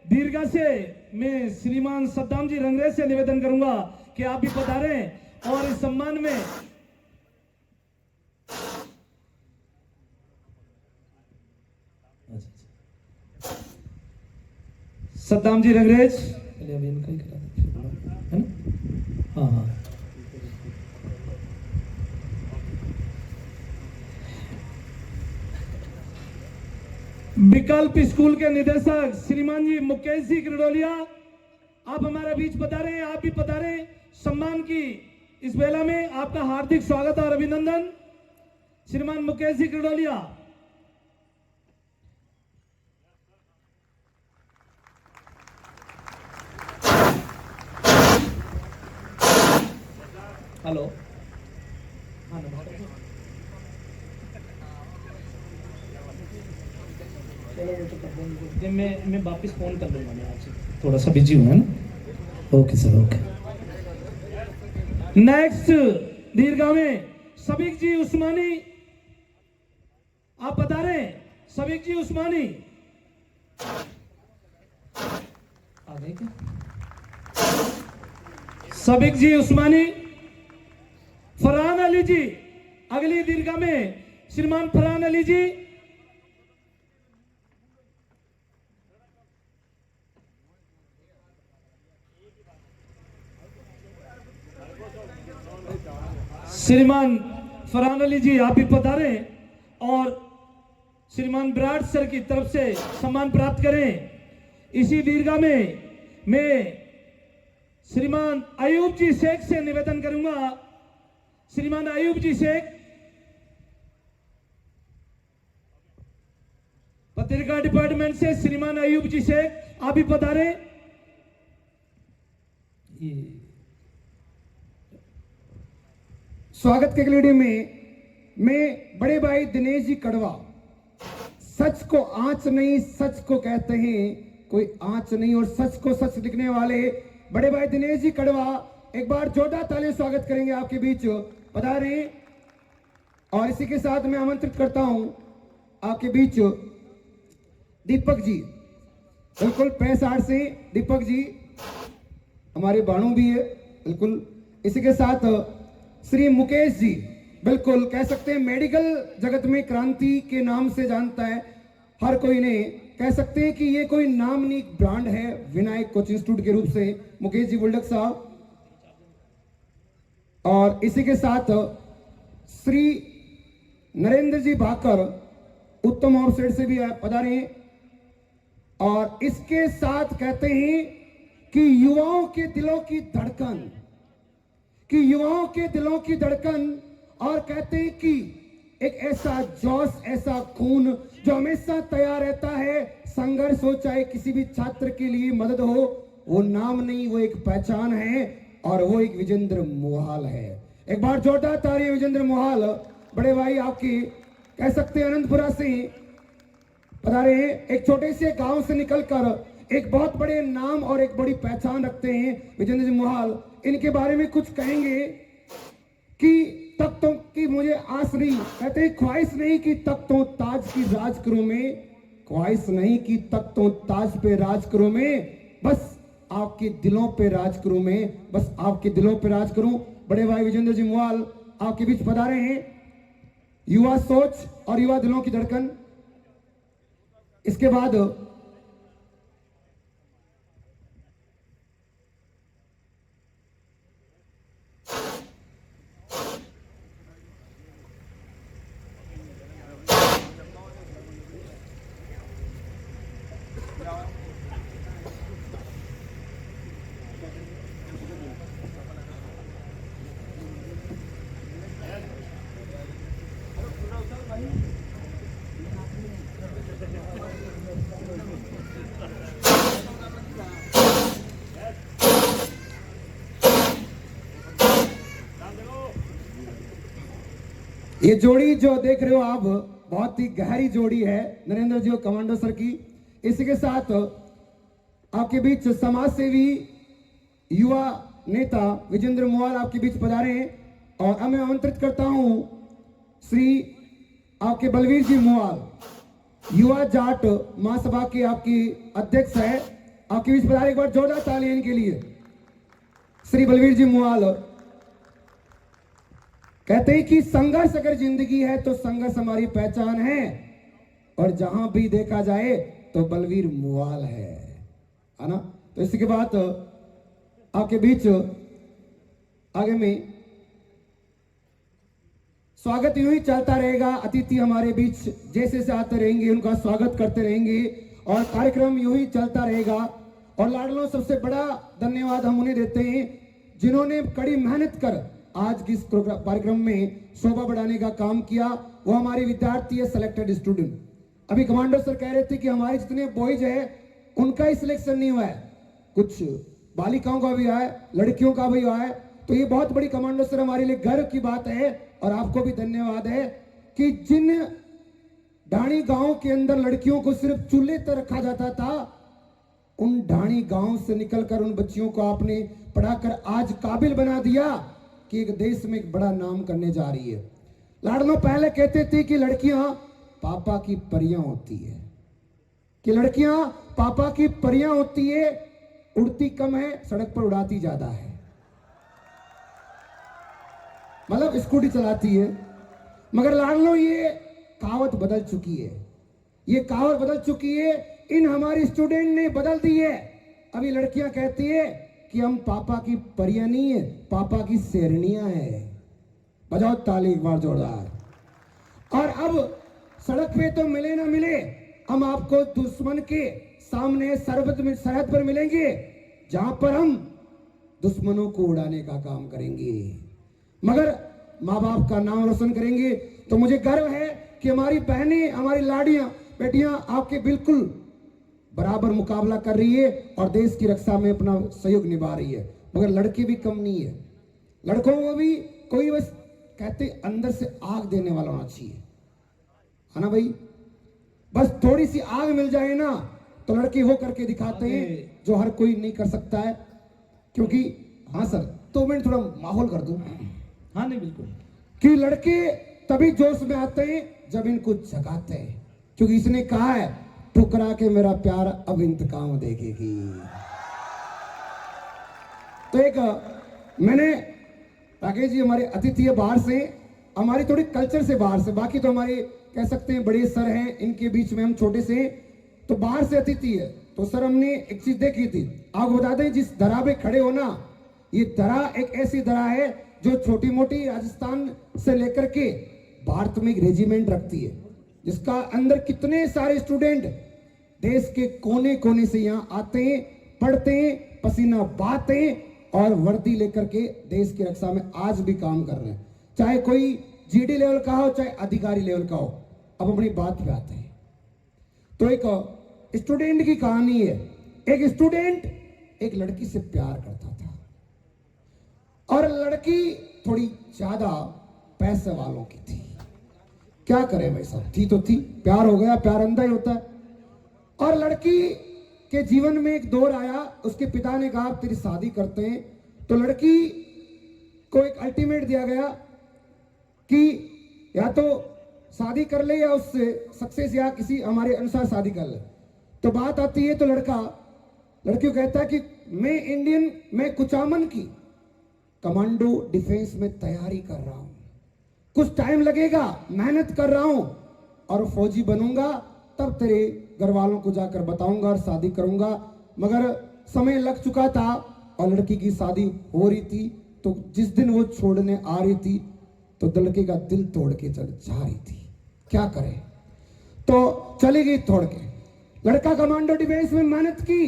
दीर्घा से मैं श्रीमान सद्दाम जी रंगरेज से निवेदन करूंगा कि आप भी पधारें और इस सम्मान में सद्दाम जी रंगरेज पहले अभी इनका ही करा दो, फिर बोलो, है ना? हाँ हाँ। विकल्प स्कूल के निदेशक श्रीमान जी मुकेश जी किरडोलिया, आप हमारे बीच पधारे हैं, आप भी पधारे। सम्मान की इस बेला में आपका हार्दिक स्वागत और अभिनंदन। श्रीमान मुकेश जी किरडोलिया। हेलो, हाँ चलो, मैं वापस फोन कर लूंगा, मैं आपसे थोड़ा सा बिजी हूँ, है ना? Okay sir, okay. नेक्स्ट दीर्घा में सबीक जी उस्मानी, आप बता रहे हैं? सबीक जी उस्मानी आ गए क्या? सबीक जी उस्मानी। फरहान अली जी अगली दीर्घा में श्रीमान फरहान अली जी। श्रीमान फरहान अली जी आप भी पधारे और श्रीमान विराट सर की तरफ से सम्मान प्राप्त करें। इसी दीर्घा में मैं श्रीमान अयूब जी शेख से निवेदन करूंगा। श्रीमान अयूब जी शेख, पत्रिका डिपार्टमेंट से श्रीमान अयूब जी शेख आप भी पधारे। स्वागत के गलीडे में मैं बड़े भाई दिनेश जी कड़वा, सच को आंच नहीं सच को कहते हैं, कोई आंच नहीं और सच को सच लिखने वाले बड़े भाई दिनेश जी कड़वा, एक बार जोरदार ताली स्वागत करेंगे आपके बीच पधारे। और इसी के साथ मैं आमंत्रित करता हूं आपके बीच दीपक जी, बिल्कुल 65 से दीपक जी हमारे बाणू भी है, बिल्कुल। इसी के साथ श्री मुकेश जी, बिल्कुल कह सकते हैं मेडिकल जगत में क्रांति के नाम से जानता है हर कोई ने, कह सकते हैं कि ये कोई नाम नहीं ब्रांड है विनायक कोचिंग इंस्टीट्यूट के रूप से, मुकेश जी बुल्डक साहब। और इसी के साथ श्री नरेंद्र जी भाकर उत्तम ऑफसेट से भी पधारे। और इसके साथ कहते हैं कि युवाओं के दिलों की धड़कन, कि युवाओं के दिलों की धड़कन, और कहते हैं कि एक ऐसा जोश, ऐसा खून जो हमेशा तैयार रहता है, संघर्ष हो चाहे किसी भी छात्र के लिए मदद हो, वो नाम नहीं वो एक पहचान है और वो एक विजेंद्र मोहाल है। एक बार जोरदार ताली विजेंद्र मोहाल, बड़े भाई आपकी कह सकते हैं अनंतपुरा से पधारे हैं, एक छोटे से गांव से निकलकर एक बहुत बड़े नाम और एक बड़ी पहचान रखते हैं विजेंद्र जी मोहाल। इनके बारे में कुछ कहेंगे कि तख्तों की मुझे आस नहीं, कहते हैं ख्वाहिश नहीं कि तख्तों ताज की राज करूं मैं, ख्वाहिश नहीं कि तख्तों ताज पे राज करूं मैं, बस आपके दिलों पे राज करूं मैं, बस आपके दिलों पे राज करूं। बड़े भाई विजेंद्र जी मोहाल आपके बीच पधारे हैं, युवा सोच और युवा दिलों की धड़कन। इसके बाद ये जोड़ी जो देख रहे हो आप बहुत ही गहरी जोड़ी है नरेंद्र जी और कमांडो सर की। इसी के साथ आपके बीच समाज सेवी युवा नेता विजेंद्र मोहाल आपके बीच पधारे हैं। और अब मैं आमंत्रित करता हूं श्री आपके बलवीर जी मुआल, युवा जाट महासभा के आपके अध्यक्ष है, आपके बीच बता एक बार जोरदार ताली इनके लिए। श्री बलवीर जी मुआल कहते हैं कि संघर्ष अगर जिंदगी है तो संघर्ष हमारी पहचान है, और जहां भी देखा जाए तो बलवीर मुआल है ना। तो इसके बाद आपके बीच आगे में स्वागत यूं ही चलता रहेगा। अतिथि हमारे बीच जैसे से आते रहेंगे उनका स्वागत करते रहेंगे और कार्यक्रम यूं ही चलता रहेगा। और लाडलों सबसे बड़ा धन्यवाद हम उन्हें देते हैं जिन्होंने कड़ी मेहनत कर आज की इस कार्यक्रम में शोभा बढ़ाने का काम किया। वो हमारे विद्यार्थी है, सिलेक्टेड स्टूडेंट। अभी कमांडो सर कह रहे थे कि हमारे जितने बॉयज है उनका ही सिलेक्शन नहीं हुआ है, कुछ बालिकाओं का भी है, लड़कियों का भी हुआ है। तो ये बहुत बड़ी कमांडो सर हमारे लिए गर्व की बात है। और आपको भी धन्यवाद है कि जिन ढाणी गांव के अंदर लड़कियों को सिर्फ चूल्हे पर रखा जाता था, उन ढाणी गांव से निकलकर उन बच्चियों को आपने पढ़ाकर आज काबिल बना दिया कि एक देश में एक बड़ा नाम करने जा रही है। लाडलों पहले कहते थे कि लड़कियां पापा की परियां होती है, कि लड़कियां पापा की परियां होती है, उड़ती कम है, सड़क पर उड़ाती ज्यादा है। मतलब स्कूटी चलाती है। मगर लाडलों ये कहावत बदल चुकी है, ये कहावत बदल चुकी है। इन हमारी स्टूडेंट ने बदल दी है। अभी लड़कियां कहती है कि हम पापा की परियां नहीं है, पापा की शेरनियां है। बजाओ ताली एक बार जोरदार। और अब सड़क पे तो मिले ना मिले, हम आपको दुश्मन के सामने सरहद पर मिलेंगे, जहां पर हम दुश्मनों को उड़ाने का काम करेंगे, मगर माँ बाप का नाम रोशन करेंगे। तो मुझे गर्व है कि हमारी बहनें, हमारी लाड़ियां, बेटियां आपके बिल्कुल बराबर मुकाबला कर रही है और देश की रक्षा में अपना सहयोग निभा रही है। मगर लड़के भी कम नहीं है, लड़कों को भी कोई बस कहते अंदर से आग देने वाला होना चाहिए, है ना भाई। बस थोड़ी सी आग मिल जाए ना तो लड़के वो करके दिखाते हैं जो हर कोई नहीं कर सकता है। क्योंकि हाँ सर, तो मैं थोड़ा माहौल कर दूं। हाँ नहीं बिल्कुल, कि लड़के तभी जोश में आते हैं जब इनको जगाते हैं, क्योंकि इसने कहा है ठुकरा के मेरा प्यार अब इंतकाम देखेगी। तो एक मैंने राकेश जी हमारे अतिथि है बाहर से, हमारी थोड़ी कल्चर से बाहर से, बाकी तो हमारे कह सकते हैं बड़े सर हैं, इनके बीच में हम छोटे से, तो बाहर से अतिथि है। तो सर हमने एक चीज देखी थी, आपको बता दें जिस दरा पे खड़े हो ना, ये दरा एक ऐसी दरा है जो छोटी मोटी राजस्थान से लेकर के भारत में एक रेजिमेंट रखती है, जिसका अंदर कितने सारे स्टूडेंट देश के कोने कोने से यहाँ आते हैं, पढ़ते हैं, पसीना बहाते हैं और वर्दी लेकर के देश की रक्षा में आज भी काम कर रहे हैं। चाहे कोई जीडी लेवल का हो, चाहे अधिकारी लेवल का हो। अब अपनी बात पे आते हैं। तो एक स्टूडेंट की कहानी है। एक स्टूडेंट एक लड़की से प्यार करता था और लड़की थोड़ी ज्यादा पैसे वालों की थी। क्या करें भाई साहब, थी तो थी, प्यार हो गया, प्यार अंधा ही होता है। और लड़की के जीवन में एक दौर आया, उसके पिता ने कहा तेरी शादी करते हैं। तो लड़की को एक अल्टीमेट दिया गया कि या तो शादी कर ले या उससे सक्सेस या किसी हमारे अनुसार शादी कर ले। तो बात आती है तो लड़की को कहता है कि मैं कुचामन की कमांडो डिफेंस में तैयारी कर रहा हूं, कुछ टाइम लगेगा, मेहनत कर रहा हूं और फौजी बनूंगा, तब तेरे घर वालों को जाकर बताऊंगा और शादी करूंगा। मगर समय लग चुका था और लड़की की शादी हो रही थी। तो जिस दिन वो छोड़ने आ रही थी तो लड़के का दिल तोड़ के चल जा रही थी। क्या करे, तो चली गई तोड़ के। लड़का कमांडो डिफेंस में मेहनत की,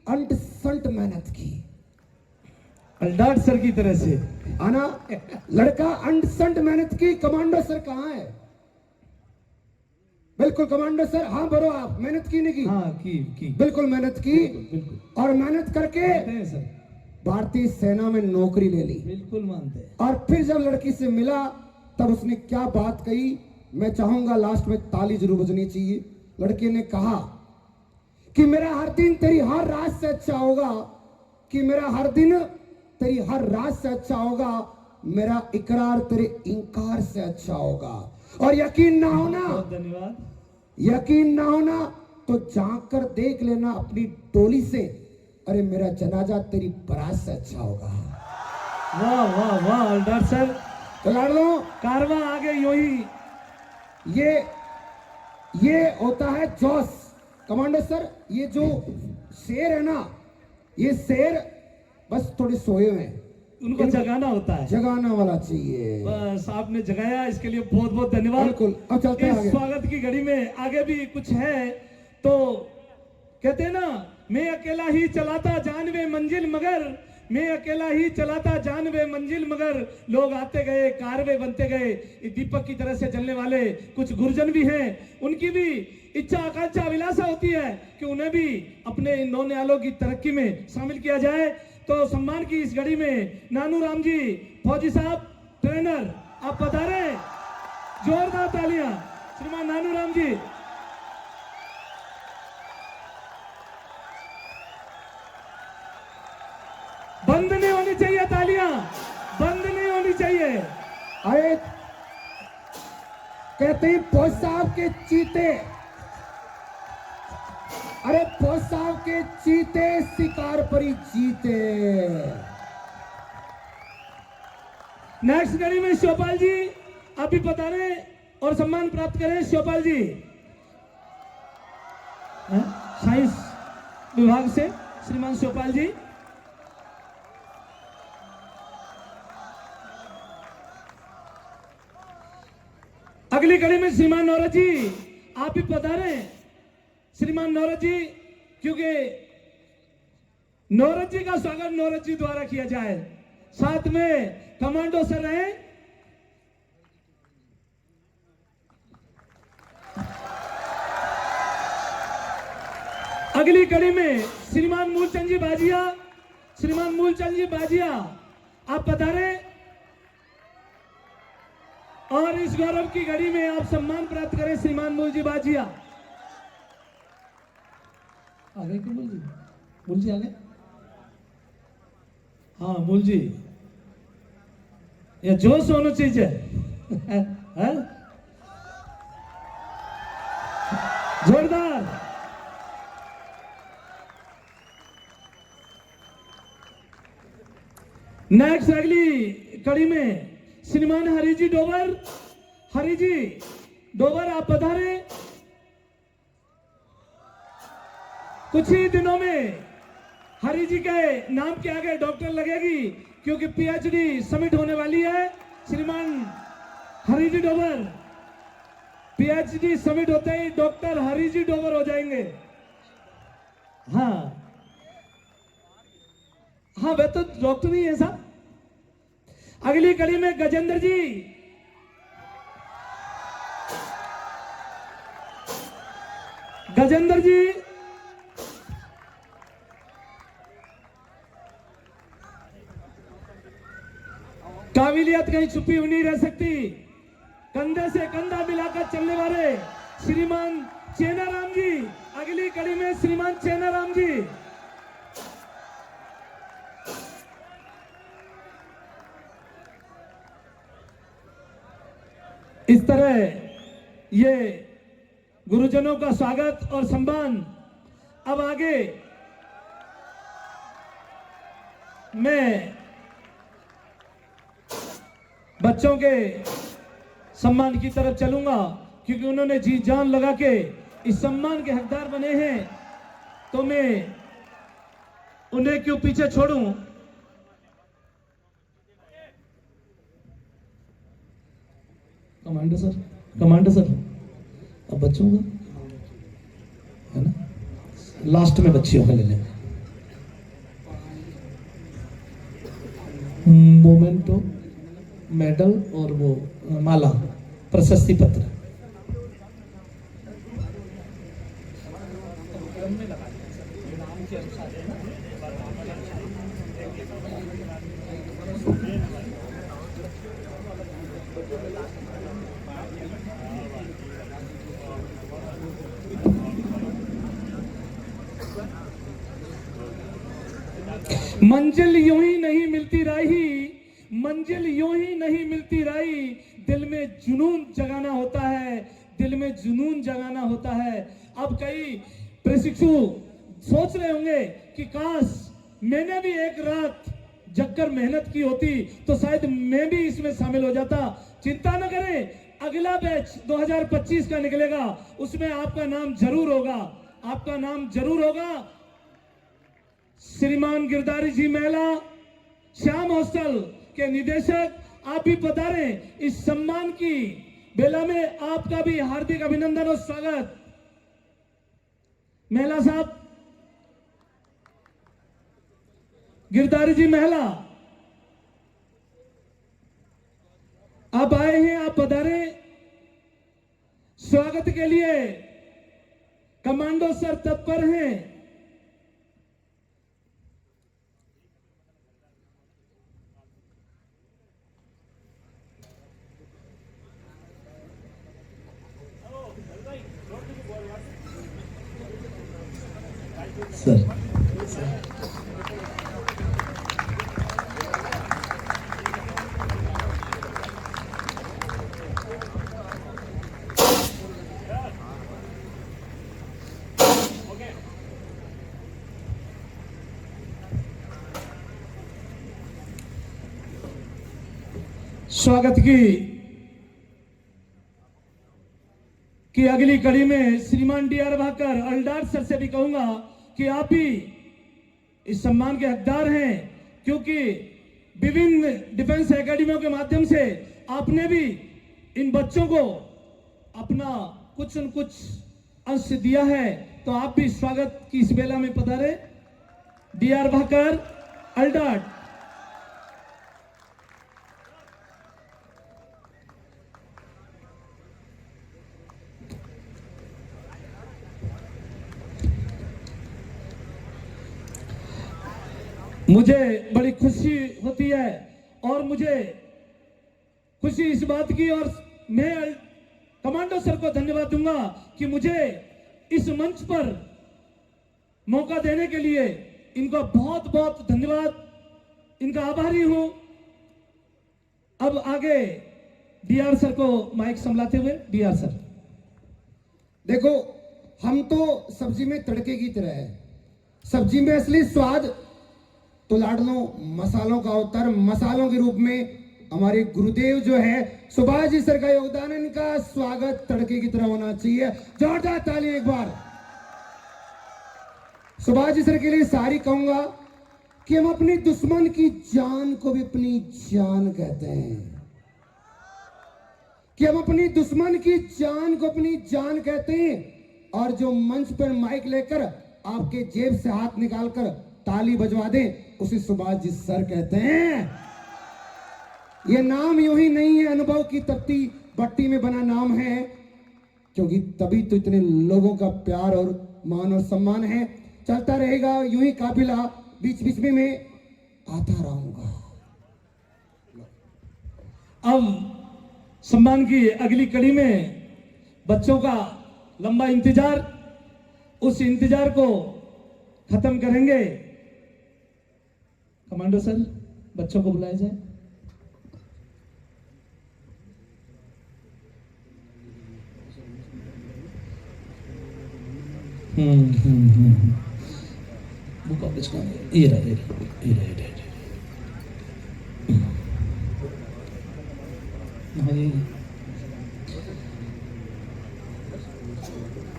अंट संट मेहनत की, अल्डाट सर की तरह से आना। लड़का अंट संट मेहनत की। कमांडो सर कहाँ है? बिल्कुल कमांडो सर, हाँ बरो आप मेहनत की नहीं की? हाँ की बिल्कुल मेहनत की। बिल्कुल और मेहनत करके सर भारतीय सेना में नौकरी ले ली। बिल्कुल मानते हैं। और फिर जब लड़की से मिला तब उसने क्या बात कही, मैं चाहूंगा लास्ट में ताली जरूर बजनी चाहिए। लड़के ने कहा कि मेरा हर दिन तेरी हर रात से अच्छा होगा, कि मेरा हर दिन तेरी हर रात से अच्छा होगा, मेरा इकरार तेरे इनकार से अच्छा होगा। और यकीन ना होना, बहुत धन्यवाद। यकीन ना होना तो झांक कर देख लेना अपनी टोली से, अरे मेरा जनाजा तेरी बारात से अच्छा होगा। वाह वाह वाह हवलदार सर, तो लाडलो, कारवा आगे यूं ही। ये होता है जोश। कमांडो सर, ये जो शेर है ना, ये शेर बस थोड़े सोए हुए हैं, उनको जगाना होता है, जगाना वाला चाहिए। बस आपने जगाया, इसके लिए बहुत बहुत धन्यवाद। बिल्कुल। अब चलते हैं इस आगे। स्वागत की घड़ी में आगे भी कुछ है, तो कहते हैं ना, मैं अकेला ही चलाता जानवे मंजिल मगर, मैं अकेला ही चलाता जानवे मंजिल मगर, लोग आते गए कारवे बनते गए। ये दीपक की तरह से जलने वाले कुछ गुरजन भी हैं, उनकी भी इच्छा आकांक्षा अभिलाषा होती है कि उन्हें भी अपने इन नौ न्यालों की तरक्की में शामिल किया जाए। तो सम्मान की इस घड़ी में नानू राम जी फौजी साहब ट्रेनर, आप पधारे, जोरदार तालियां श्रीमान नानू राम जी। बंद नहीं होनी चाहिए तालियां, बंद नहीं होनी चाहिए। अरे कहते हैं फौज साहब के चीते, अरे फौज साहब के चीते शिकार परी जीते। नेक्स्ट घड़ी में शिवपाल जी आप भी पधारे और सम्मान प्राप्त करें। शिवपाल जी साइंस विभाग से श्रीमान शिवपाल जी। अगली कड़ी में श्रीमान नौरत जी आप भी पधारे। श्रीमान नौरत जी, क्योंकि नौरत जी का स्वागत नौरत जी द्वारा किया जाए, साथ में कमांडो सर रहे। अगली कड़ी में श्रीमान मूलचंद जी बाजिया, श्रीमान मूलचंद जी बाजिया आप पधारे और इस गौरव की घड़ी में आप सम्मान प्राप्त करें। श्रीमान मूल जी बाजिया आ गए क्या? मूल जी आ गए? हाँ मूल जी, ये जोश होना चाहिए है? जोरदार। नेक्स्ट अगली कड़ी में श्रीमान हरि जी डोबर, हरि जी डोबर आप पधारे। कुछ ही दिनों में हरि जी के नाम के आगे डॉक्टर लगेगी, क्योंकि पीएचडी समिट होने वाली है। श्रीमान हरि जी डोबर, पीएचडी समिट होते ही डॉक्टर हरि जी डोबर हो जाएंगे। हाँ हाँ, वे तो डॉक्टर ही है साहब। अगली कड़ी में गजेंद्र जी, गजेंद्र जी काबिलियत कहीं छुपी हुई नहीं रह सकती, कंधे से कंधा मिलाकर चलने वाले श्रीमान चेनाराम जी। अगली कड़ी में श्रीमान चेनाराम जी। इस तरह ये गुरुजनों का स्वागत और सम्मान। अब आगे मैं बच्चों के सम्मान की तरफ चलूंगा, क्योंकि उन्होंने जी जान लगा के इस सम्मान के हकदार बने हैं, तो मैं उन्हें क्यों पीछे छोड़ूं। कमांडर सर, कमांडर सर, अब बच्चों का है ना, लास्ट में बच्चियों का ले लेंगे। मोमेंटो, मेडल और वो माला, प्रशस्ति पत्र। मंजिल यूं ही नहीं मिलती राही, मंजिल यूं ही नहीं मिलती राई, दिल में जुनून जगाना होता है, दिल में जुनून जगाना होता है। अब कई प्रशिक्षु सोच रहे होंगे कि काश मैंने भी एक रात जगकर मेहनत की होती तो शायद मैं भी इसमें शामिल हो जाता। चिंता न करें, अगला बैच 2025 का निकलेगा, उसमें आपका नाम जरूर होगा, आपका नाम जरूर होगा। श्रीमान गिरधारी जी महिला श्याम हॉस्टल के निदेशक, आप भी पधारे। इस सम्मान की बेला में आपका भी हार्दिक अभिनंदन और स्वागत। महिला साहब, गिरधारी जी महिला, आप आए हैं, आप पधारे। स्वागत के लिए कमांडो सर तत्पर हैं। सर स्वागत की अगली कड़ी में श्रीमान डी.आर. भाकर अल्डार सर से भी कहूंगा कि आप भी इस सम्मान के हकदार हैं, क्योंकि विभिन्न डिफेंस एकेडमियों के माध्यम से आपने भी इन बच्चों को अपना कुछ न कुछ अंश दिया है। तो आप भी स्वागत की इस बेला में पधारे। डी.आर. भाकर अल्डार। मुझे बड़ी खुशी होती है और मुझे खुशी इस बात की, और मैं कमांडो सर को धन्यवाद दूंगा कि मुझे इस मंच पर मौका देने के लिए इनका बहुत बहुत धन्यवाद, इनका आभारी हूं। अब आगे डी.आर. सर को माइक संभालते हुए डी.आर. सर। देखो, हम तो सब्जी में तड़के की तरह है। सब्जी में असली स्वाद तो लाडलों मसालों का अवतार, मसालों के रूप में हमारे गुरुदेव जो है सुभाष जी सर का योगदान, इनका स्वागत तड़के की तरह होना चाहिए। जोरदार ताली एक बार सुभाष जी सर के लिए। सारी कहूंगा कि हम अपनी दुश्मन की जान को भी अपनी जान कहते हैं, कि हम अपनी दुश्मन की जान को अपनी जान कहते हैं। और जो मंच पर माइक लेकर आपके जेब से हाथ निकालकर ताली बजवा दे, उसे सुभाष जी सर कहते हैं। ये नाम यूं ही नहीं है, अनुभव की तपती भट्टी में बना नाम है, क्योंकि तभी तो इतने लोगों का प्यार और मान और सम्मान है। चलता रहेगा यूं ही काफिला, बीच बीच में मैं आता रहूंगा। अब सम्मान की अगली कड़ी में बच्चों का लंबा इंतजार, उस इंतजार को खत्म करेंगे। कमांडो सर, बच्चों को बुलाया जाए। बुक ऑफ इसका ये रहा।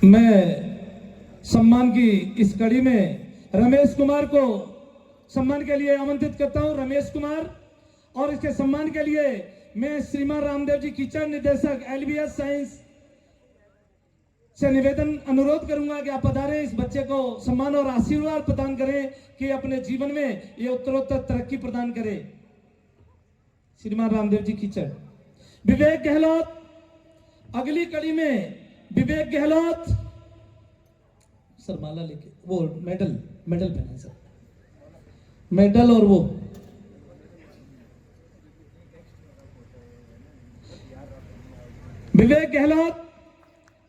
मैं सम्मान की इस कड़ी में रमेश कुमार को सम्मान के लिए आमंत्रित करता हूं। रमेश कुमार, और इसके सम्मान के लिए मैं श्रीमान रामदेव जी कीचड़, निदेशक एलबीएस साइंस से निवेदन अनुरोध करूंगा कि आप पधारें, इस बच्चे को सम्मान और आशीर्वाद प्रदान करें कि अपने जीवन में ये उत्तरोत्तर तरक्की प्रदान करे। श्रीमान रामदेव जी कीचड़। विवेक गहलोत, अगली कड़ी में विवेक गहलोत सर, माला लेके वो मेडल पहना सर, मेडल और वो विवेक गहलोत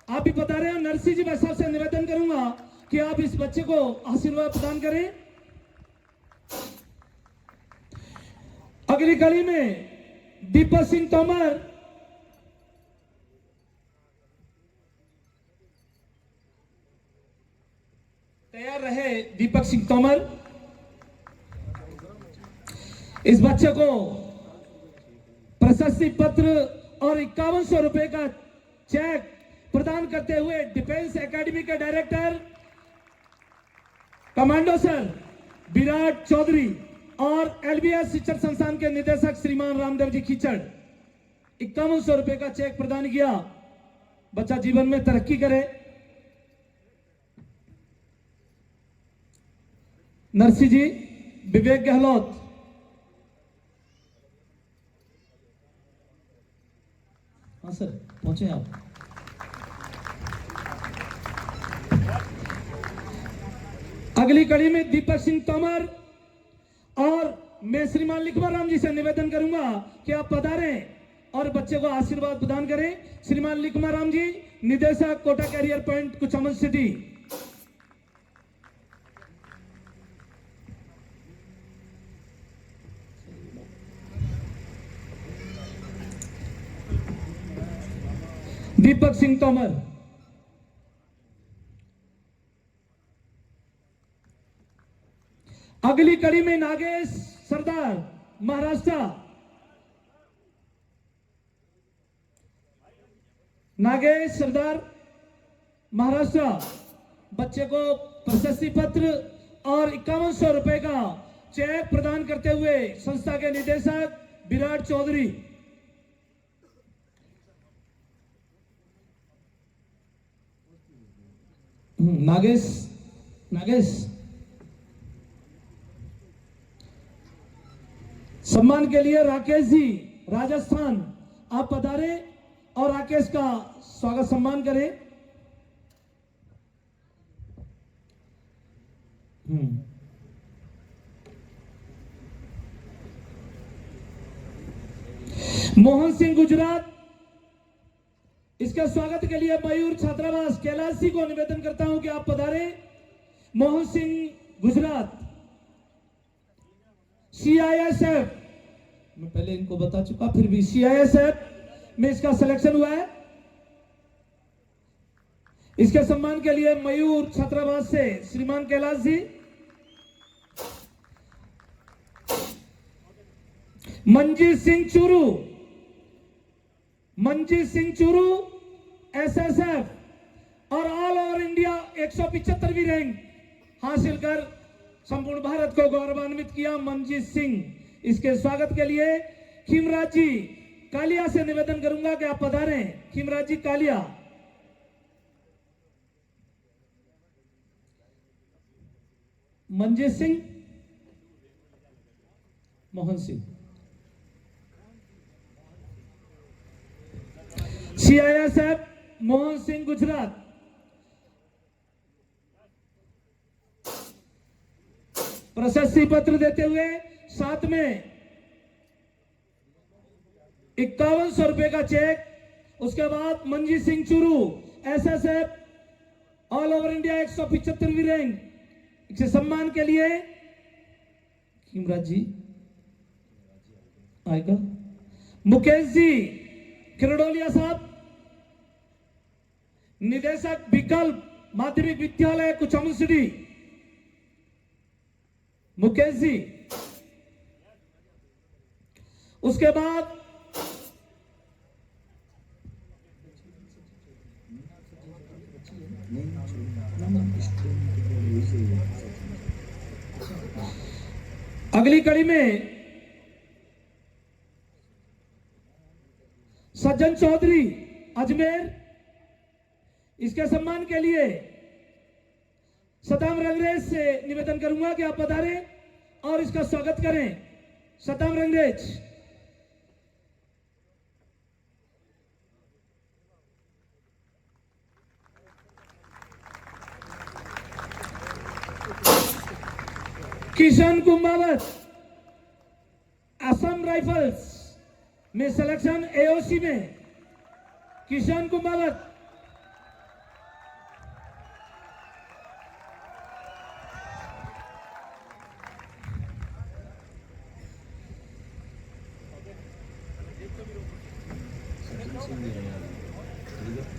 आप भी बता रहे हैं। नरसिंह जी मैं साहब से निवेदन करूंगा कि आप इस बच्चे को आशीर्वाद प्रदान करें। अगली कड़ी में दीपक सिंह तोमर, तैयार रहे दीपक सिंह तोमर। इस बच्चे को प्रशस्ति पत्र और 5100 रुपए का चेक प्रदान करते हुए डिफेंस एकेडमी के director commando sir Virat Chaudhary और एलबीएस शिक्षण संस्थान के निदेशक श्रीमान रामदेव जी खीचड़ 5100 रुपए का चेक प्रदान किया। बच्चा जीवन में तरक्की करे। नरसी जी, विवेक गहलोत, हाँ सर पहुंचे आप। अगली कड़ी में दीपक सिंह तोमर और मैं श्रीमान लिखवा राम जी से निवेदन करूंगा कि आप पधारें और बच्चे को आशीर्वाद प्रदान करें। श्रीमान लिखवा राम जी, निदेशक Kota career point Kuchaman city. Deepak Singh Tomar. अगली कड़ी में नागेश सरदार महाराष्ट्र, नागेश सरदार महाराष्ट्र बच्चे को प्रशस्ति पत्र और 5100 रुपए का चेक प्रदान करते हुए संस्था के निदेशक विराट चौधरी। नागेश नागेश सम्मान के लिए राकेश जी राजस्थान, आप पधारे और राकेश का स्वागत सम्मान करें। मोहन सिंह गुजरात, इसके स्वागत के लिए मयूर छात्रावास कैलाश जी को निवेदन करता हूं कि आप पधारे। मोहन सिंह गुजरात, सीआईएसएफ, मैं पहले इनको बता चुका, फिर भी सीआईएसएफ में इसका सिलेक्शन हुआ है। इसके सम्मान के लिए मयूर छात्रावास से श्रीमान कैलाश जी। मंजीत सिंह चूरू, मंजीत सिंह चूरू एसएसएफ और ऑल ओवर इंडिया 175वीं रैंक हासिल कर संपूर्ण भारत को गौरवान्वित किया मनजीत सिंह। इसके स्वागत के लिए खीमराज जी कालिया से निवेदन करूंगा कि आप पधारें। खीमराज जी कालिया। मनजीत सिंह, मोहन सिंह, सीआईएसएफ मोहन सिंह गुजरात। प्रशस्ति पत्र देते हुए साथ में 5100 रुपए का चेक। उसके बाद Manjeet Singh Churu SSF all over India 175वीं रैंक, इसे सम्मान के लिए खीमराज जी आएगा। मुकेश जी किरडोलिया साहब, निदेशक विकल्प माध्यमिक विद्यालय कुचामन सिटी। मुकेश जी। उसके बाद अगली कड़ी में सज्जन चौधरी अजमेर, इसके सम्मान के लिए सताम रंगरेज से निवेदन करूंगा कि आप पधारें और इसका स्वागत करें। सताम रंगरेज। किशन कुंभावत असम राइफल्स में सिलेक्शन एओसी में। किशन कुंभावत।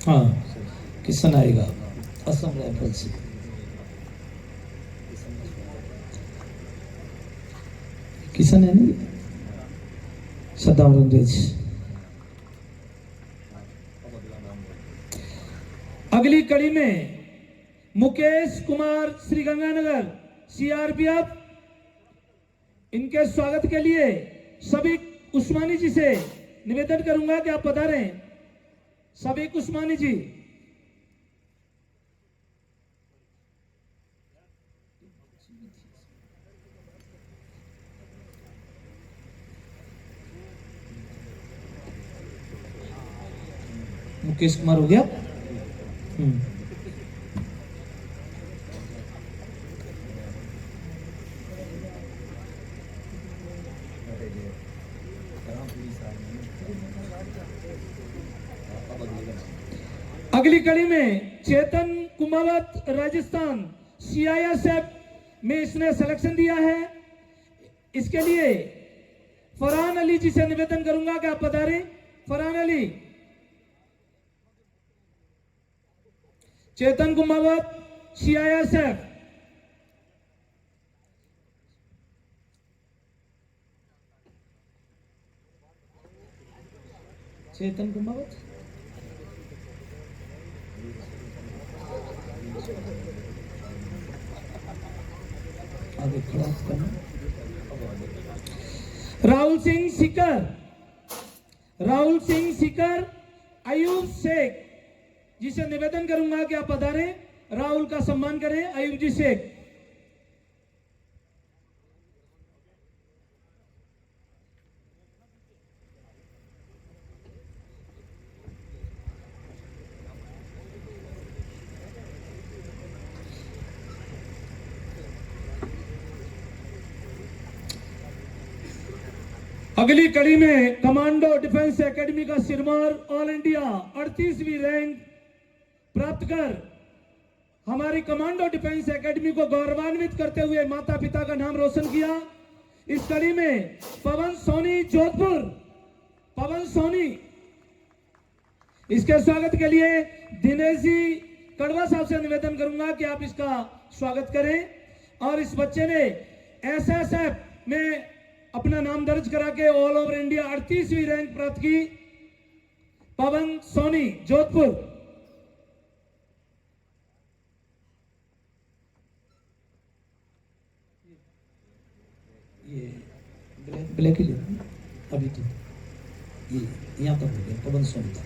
हाँ, किशन आएगा असम राइफल से। किशन है नहीं, सदावर अंग्रेज। अगली कड़ी में मुकेश कुमार श्रीगंगानगर सीआरपीएफ, इनके स्वागत के लिए सभी उस्मानी जी से निवेदन करूंगा कि आप पधारें। सभी उस्मानी जी। मुकेश कुमार हो गया। अगली कड़ी में चेतन कुमावत राजस्थान सीआईएसएफ में इसने सिलेक्शन दिया है। इसके लिए फरहान अली जी से निवेदन करूंगा कि आप पधारें। फरहान अली, चेतन कुमावत सीआईएसएफ। चेतन कुमावत, आगे खड़ा करना। राहुल सिंह सीकर, राहुल सिंह सीकर, अयूब शेख जिसे निवेदन करूंगा कि आप पधारें, राहुल का सम्मान करें। अयूब जी शेख। अगली कड़ी में कमांडो डिफेंस एकेडमी का सिरमौर ऑल इंडिया 38वीं रैंक प्राप्त कर हमारी कमांडो डिफेंस एकेडमी को गौरवान्वित करते हुए माता पिता का नाम रोशन किया। इस कड़ी में पवन सोनी जोधपुर, पवन सोनी, इसके स्वागत के लिए दिनेश जी कड़वा साहब से निवेदन करूंगा कि आप इसका स्वागत करें। और इस बच्चे ने एसएसएफ में अपना नाम दर्ज करा के ऑल ओवर इंडिया 38वीं रैंक प्राप्त की। पवन सोनी जोधपुर। ये ब्लैक ही ले अभी तो ये यहाँ तक हो गया पवन सोनी तक।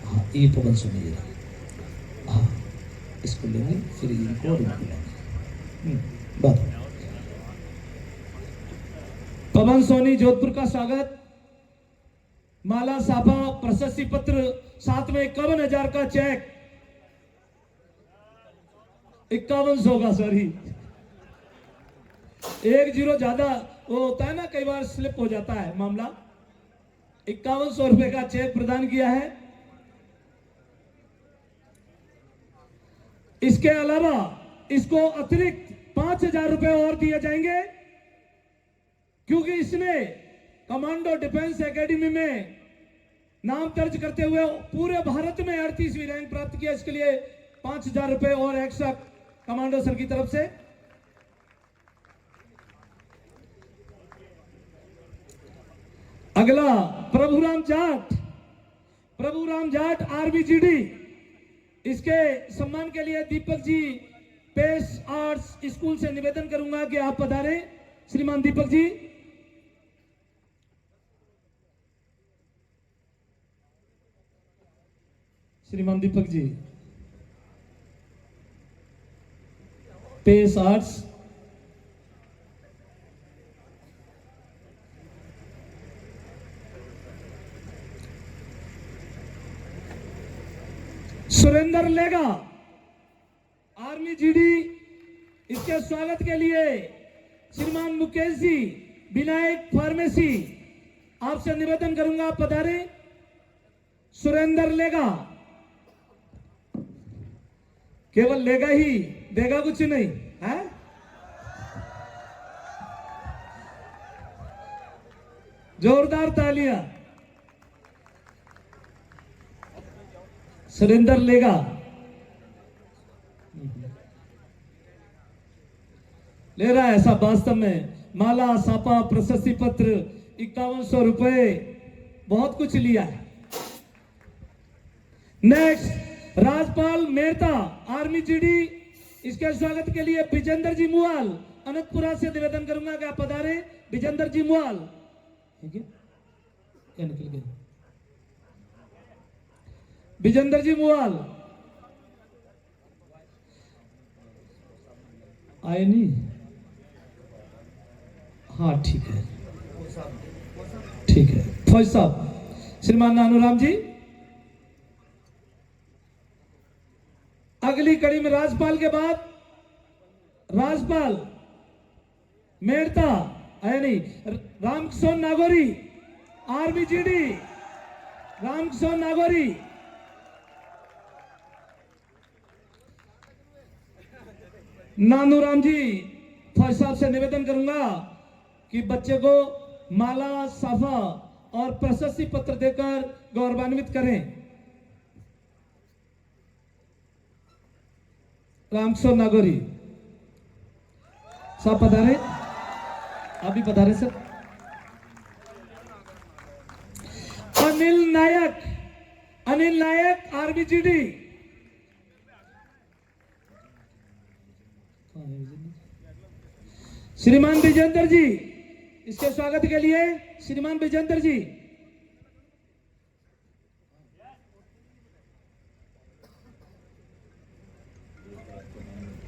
हाँ, ये पवन सोनी ये रहा। हाँ, इसको लेंगे फिर इनको और इनको लेंगे। बात पवन सोनी जोधपुर का स्वागत। माला साफा प्रशस्ति पत्र, साथ में 51,000 का चेक, 5100 का, सॉरी 10 ज्यादा वो होता है ना, कई बार स्लिप हो जाता है मामला। 5100 रुपए का चेक प्रदान किया है। इसके अलावा इसको अतिरिक्त 5000 रुपए और दिए जाएंगे क्योंकि इसने कमांडो डिफेंस एकेडमी में नाम दर्ज करते हुए पूरे भारत में 38वीं रैंक प्राप्त किया। इसके लिए 5000 रुपए और एक्स्ट्रा कमांडो सर की तरफ से। अगला प्रभुराम जाट, प्रभुराम जाट आरबीजीडी, इसके सम्मान के लिए Deepak ji pace arts school से निवेदन करूंगा कि आप पधारें। श्रीमान दीपक जी। श्रीमान Deepak ji pace arts. Surendra Lega army GD, इसके स्वागत के लिए श्रीमान मुकेश जी विनायक फार्मेसी, आपसे निवेदन करूंगा आप पधारें। सुरेंद्र लेगा, केवल लेगा ही, देगा कुछ नहीं है। जोरदार तालियां। सुरेंद्र लेगा, ले रहा है सब। वास्तव में माला, सापा, प्रशस्ति पत्र 5100 रुपए, बहुत कुछ लिया है। Next Rajpal Mehta, army GD, इसके स्वागत के लिए विजेंद्र जी मुआल अनंतपुरा से निवेदन करूंगा कि आप पधारे। विजेंद्र जी मुआल, ठीक है, क्या निकल गया? विजेंद्र जी मुआल आए नहीं? हाँ ठीक है, ठीक है। फौज साहब, श्रीमान नानूराम जी। अगली कड़ी में राजपाल के बाद राजपाल मेहता आया नहीं, रामकिशोर नागौरी, आर्मी जीडी, रामकिशोर नागौरी। नानूराम जी, फौज साहब से निवेदन करूंगा कि बच्चे को माला, साफा और प्रशस्ति पत्र देकर गौरवान्वित करें। रामकिशोर नागौरी साहब पधारे, आप भी पधारे सर। अनिल नायक, अनिल नायक, आर्मी जीडी। श्रीमान विजेंद्र जी, इसके स्वागत के लिए श्रीमान विजेंद्र जी।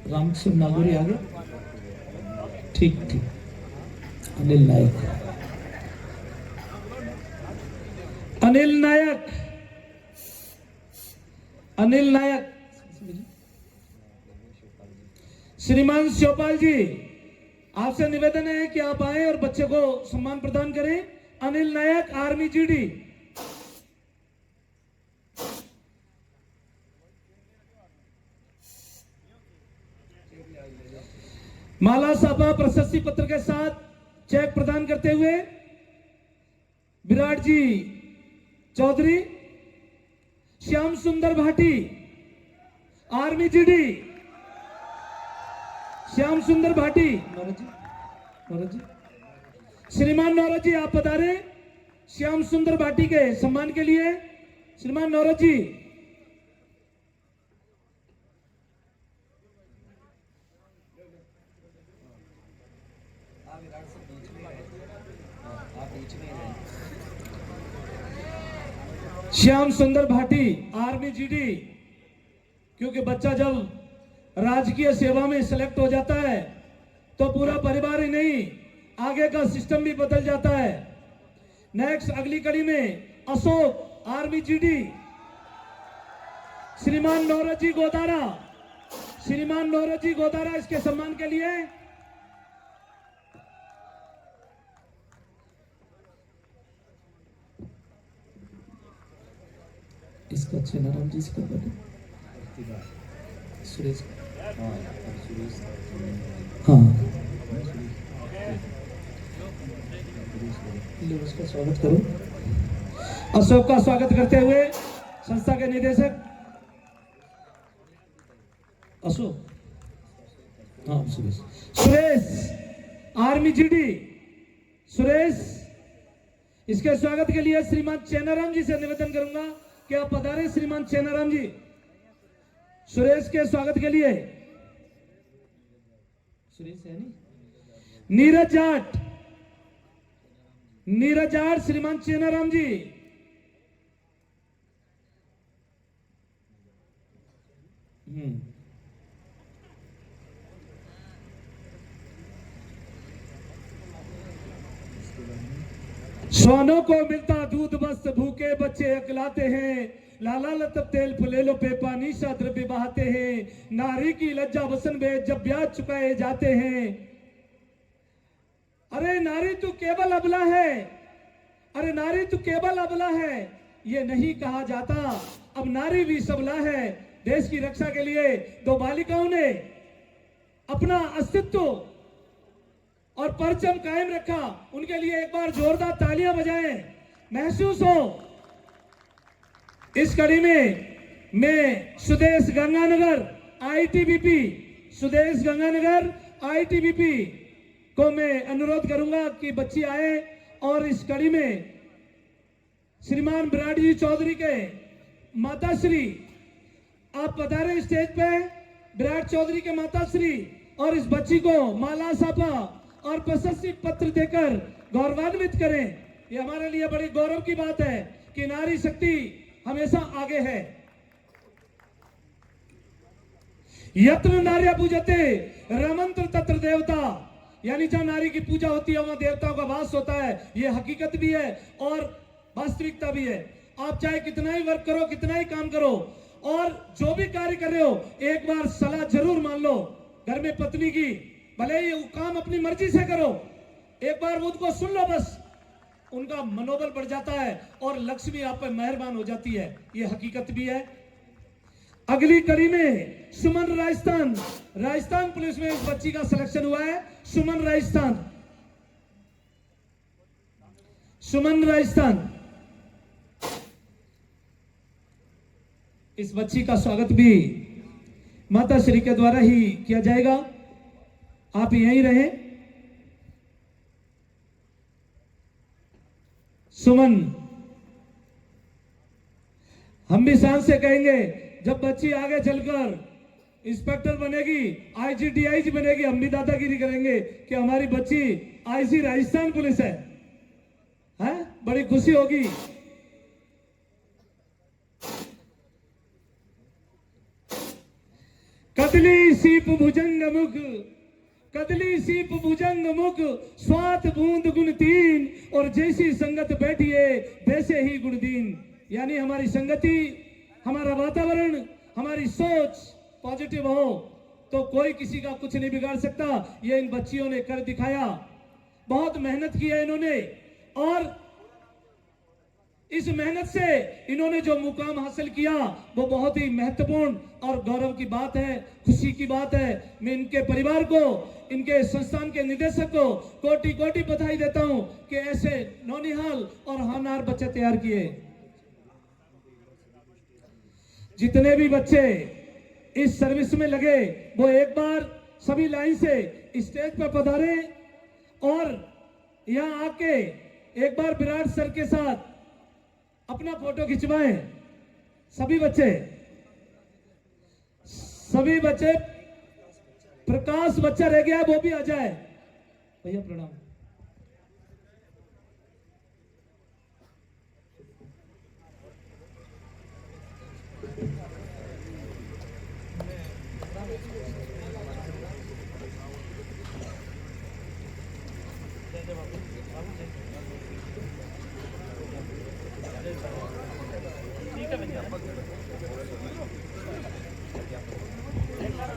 रामकिशोर नागौरी आगे, ठीक ठीक। अनिल नायक, अनिल नायक, अनिल नायक। श्रीमान शिवपाल जी, आपसे निवेदन है कि आप आए और बच्चे को सम्मान प्रदान करें। Anil Nayak, army GD. माला, सापा, प्रशस्ति पत्र के साथ चेक प्रदान करते हुए विराट जी चौधरी, श्याम सुंदर भाटी, आर्मी जीडी। श्याम सुंदर भाटी, नौरज जी, नौरज जी, श्रीमान नौरज जी आप पधारे श्याम सुंदर भाटी के सम्मान के लिए। श्रीमान नौरज जी। Shyam Sundar Bhati, army GD. क्योंकि बच्चा जब राजकीय सेवा में सिलेक्ट हो जाता है तो पूरा परिवार ही नहीं, आगे का सिस्टम भी बदल जाता है। नेक्स्ट अगली कड़ी में अशोक, आर्मी जीडी। श्रीमान नौरज जी गोदारा, श्रीमान नौरज जी गोदारा, इसके सम्मान के लिए। इसका चेनाराम जी से कर सुरेश, हाँ उसका स्वागत करो। अशोक का स्वागत करते हुए संस्था के निदेशक अशोक, हाँ सुरेश, सुरेश आर्मी जीडी, सुरेश। इसके स्वागत के लिए श्रीमान चेनाराम जी से निवेदन करूंगा कि आप पधारे। श्रीमान चेनाराम जी, सुरेश के स्वागत के लिए। सुरेश है नहीं, नीरज जाट, नीरज जाट, श्रीमान चेनाराम जी। स्वानों को मिलता दूध बस भूखे बच्चे अकलाते हैं, लाला लतब तेल फुलेलो पे पानी सा द्रव्य बहाते हैं, नारी की लज्जा वसन में जब ब्याज चुकाए जाते हैं। अरे नारी तू केवल अबला है, अरे नारी तू केवल अबला है, ये नहीं कहा जाता, अब नारी भी सबला है। देश की रक्षा के लिए दो बालिकाओं ने अपना अस्तित्व और परचम कायम रखा, उनके लिए एक बार जोरदार तालियां बजाएं, महसूस हो। इस कड़ी में मैं सुदेश गंगानगर आईटीबीपी को मैं अनुरोध करूंगा कि बच्ची आए और इस कड़ी में श्रीमान विराट जी चौधरी के माताश्री आप पधारे स्टेज पे। विराट चौधरी के माताश्री और इस बच्ची को माला साफा और प्रशस्ति पत्र देकर गौरवान्वित करें। ये हमारे लिए बड़ी गौरव की बात है कि नारी शक्ति हमेशा आगे है। यत्र नार्या पूजते रमंत्र तत्र देवता, यानी जहां नारी की पूजा होती है वहां देवताओं का वास होता है। ये हकीकत भी है और वास्तविकता भी है। आप चाहे कितना ही वर्क करो, कितना ही काम करो और जो भी कार्य कर रहे हो, एक बार सलाह जरूर मान लो घर में पत्नी की। भले ही काम अपनी मर्जी से करो, एक बार उनको सुन लो, बस उनका मनोबल बढ़ जाता है और लक्ष्मी आप पर मेहरबान हो जाती है। ये हकीकत भी है। अगली कड़ी में सुमन राजस्थान पुलिस में इस बच्ची का सिलेक्शन हुआ है। सुमन राजस्थान इस बच्ची का स्वागत भी माता श्री के द्वारा ही किया जाएगा। आप यहीं रहें। सुमन, हम भी शान से कहेंगे जब बच्ची आगे चलकर इंस्पेक्टर बनेगी, आईजी डीआईजी बनेगी, हम भी दादागिरी करेंगे कि हमारी बच्ची आईजी राजस्थान पुलिस है। बड़ी खुशी होगी। कदली सीप भुजंग मुख स्वात बूंद गुण तीन, और जैसी संगत बैठिए वैसे ही गुण दीन। यानी हमारी संगति, हमारा वातावरण, हमारी सोच पॉजिटिव हो तो कोई किसी का कुछ नहीं बिगाड़ सकता। ये इन बच्चियों ने कर दिखाया। बहुत मेहनत की है इन्होंने और इस मेहनत से इन्होंने जो मुकाम हासिल किया वो बहुत ही महत्वपूर्ण और गौरव की बात है, खुशी की बात है। मैं इनके परिवार को, इनके संस्थान के निदेशक को कोटि कोटि बधाई देता हूं कि ऐसे नौनिहाल और होनहार बच्चे तैयार किए। जितने भी बच्चे इस सर्विस में लगे वो एक बार सभी लाइन से स्टेज पर पधारे और यहां आके एक बार विराट सर के साथ अपना फोटो खिंचवाएं। सभी बच्चे, प्रकाश बच्चा रह गया है, वो भी आ जाए। भैया प्रणाम।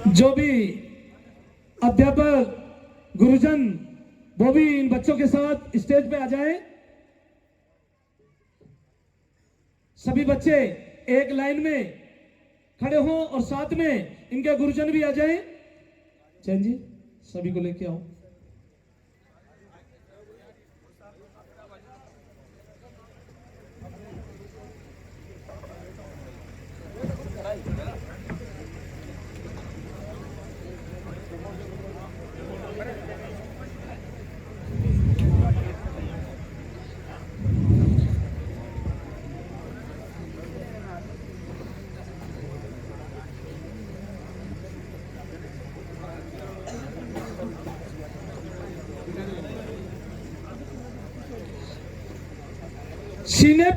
जो भी अध्यापक, गुरुजन, वो भी इन बच्चों के साथ स्टेज पे आ जाएं। सभी बच्चे एक लाइन में खड़े हों और साथ में इनके गुरुजन भी आ जाएं। चैन जी, सभी को लेके आओ। सीने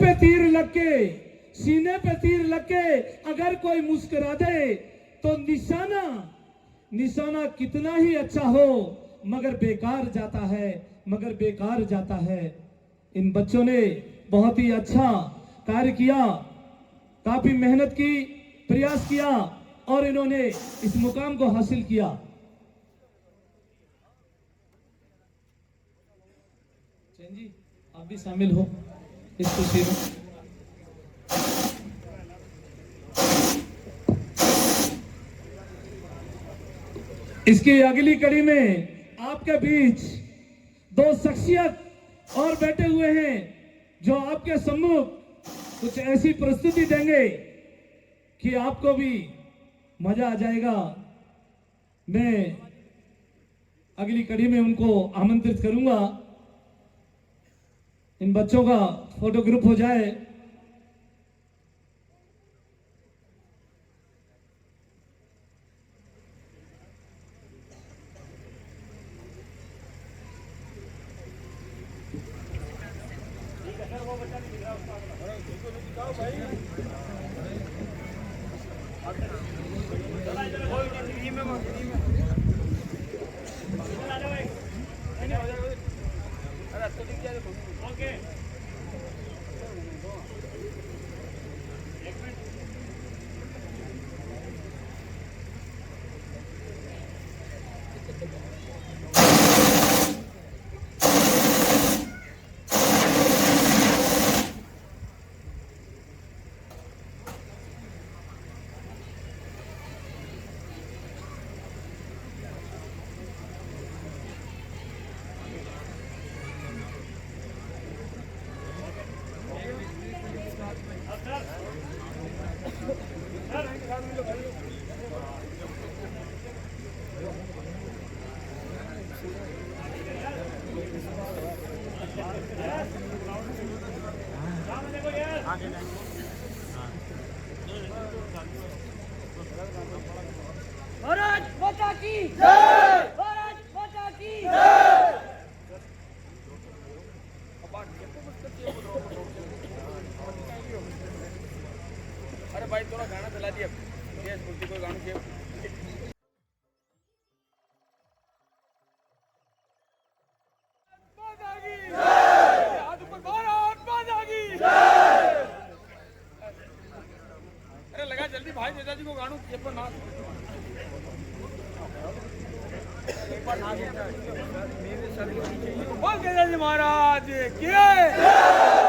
पे तीर लग के अगर कोई मुस्कुरा दे तो निशाना कितना ही अच्छा हो मगर बेकार जाता है। इन बच्चों ने बहुत ही अच्छा कार्य किया, काफी मेहनत की, प्रयास किया और इन्होंने इस मुकाम को हासिल किया। चैन जी, आप भी शामिल हो इस खुशी में। इसकी अगली कड़ी में आपके बीच दो शख्सियत और बैठे हुए हैं जो आपके सम्मुख कुछ ऐसी प्रस्तुति देंगे कि आपको भी मजा आ जाएगा। मैं अगली कड़ी में उनको आमंत्रित करूंगा, इन बच्चों का फोटो ग्रुप हो जाए। भारत माता की जय, भारत माता की जय। अरे भाई थोड़ा गाना चला दिया, ये स्फूर्ति को गाना चाहिए। हाथ ऊपर, भारत माता की जय। अरे लगा जल्दी भाई, नेताजी को गानू ये पर ना एक बार ना बोल नेताजी महाराज की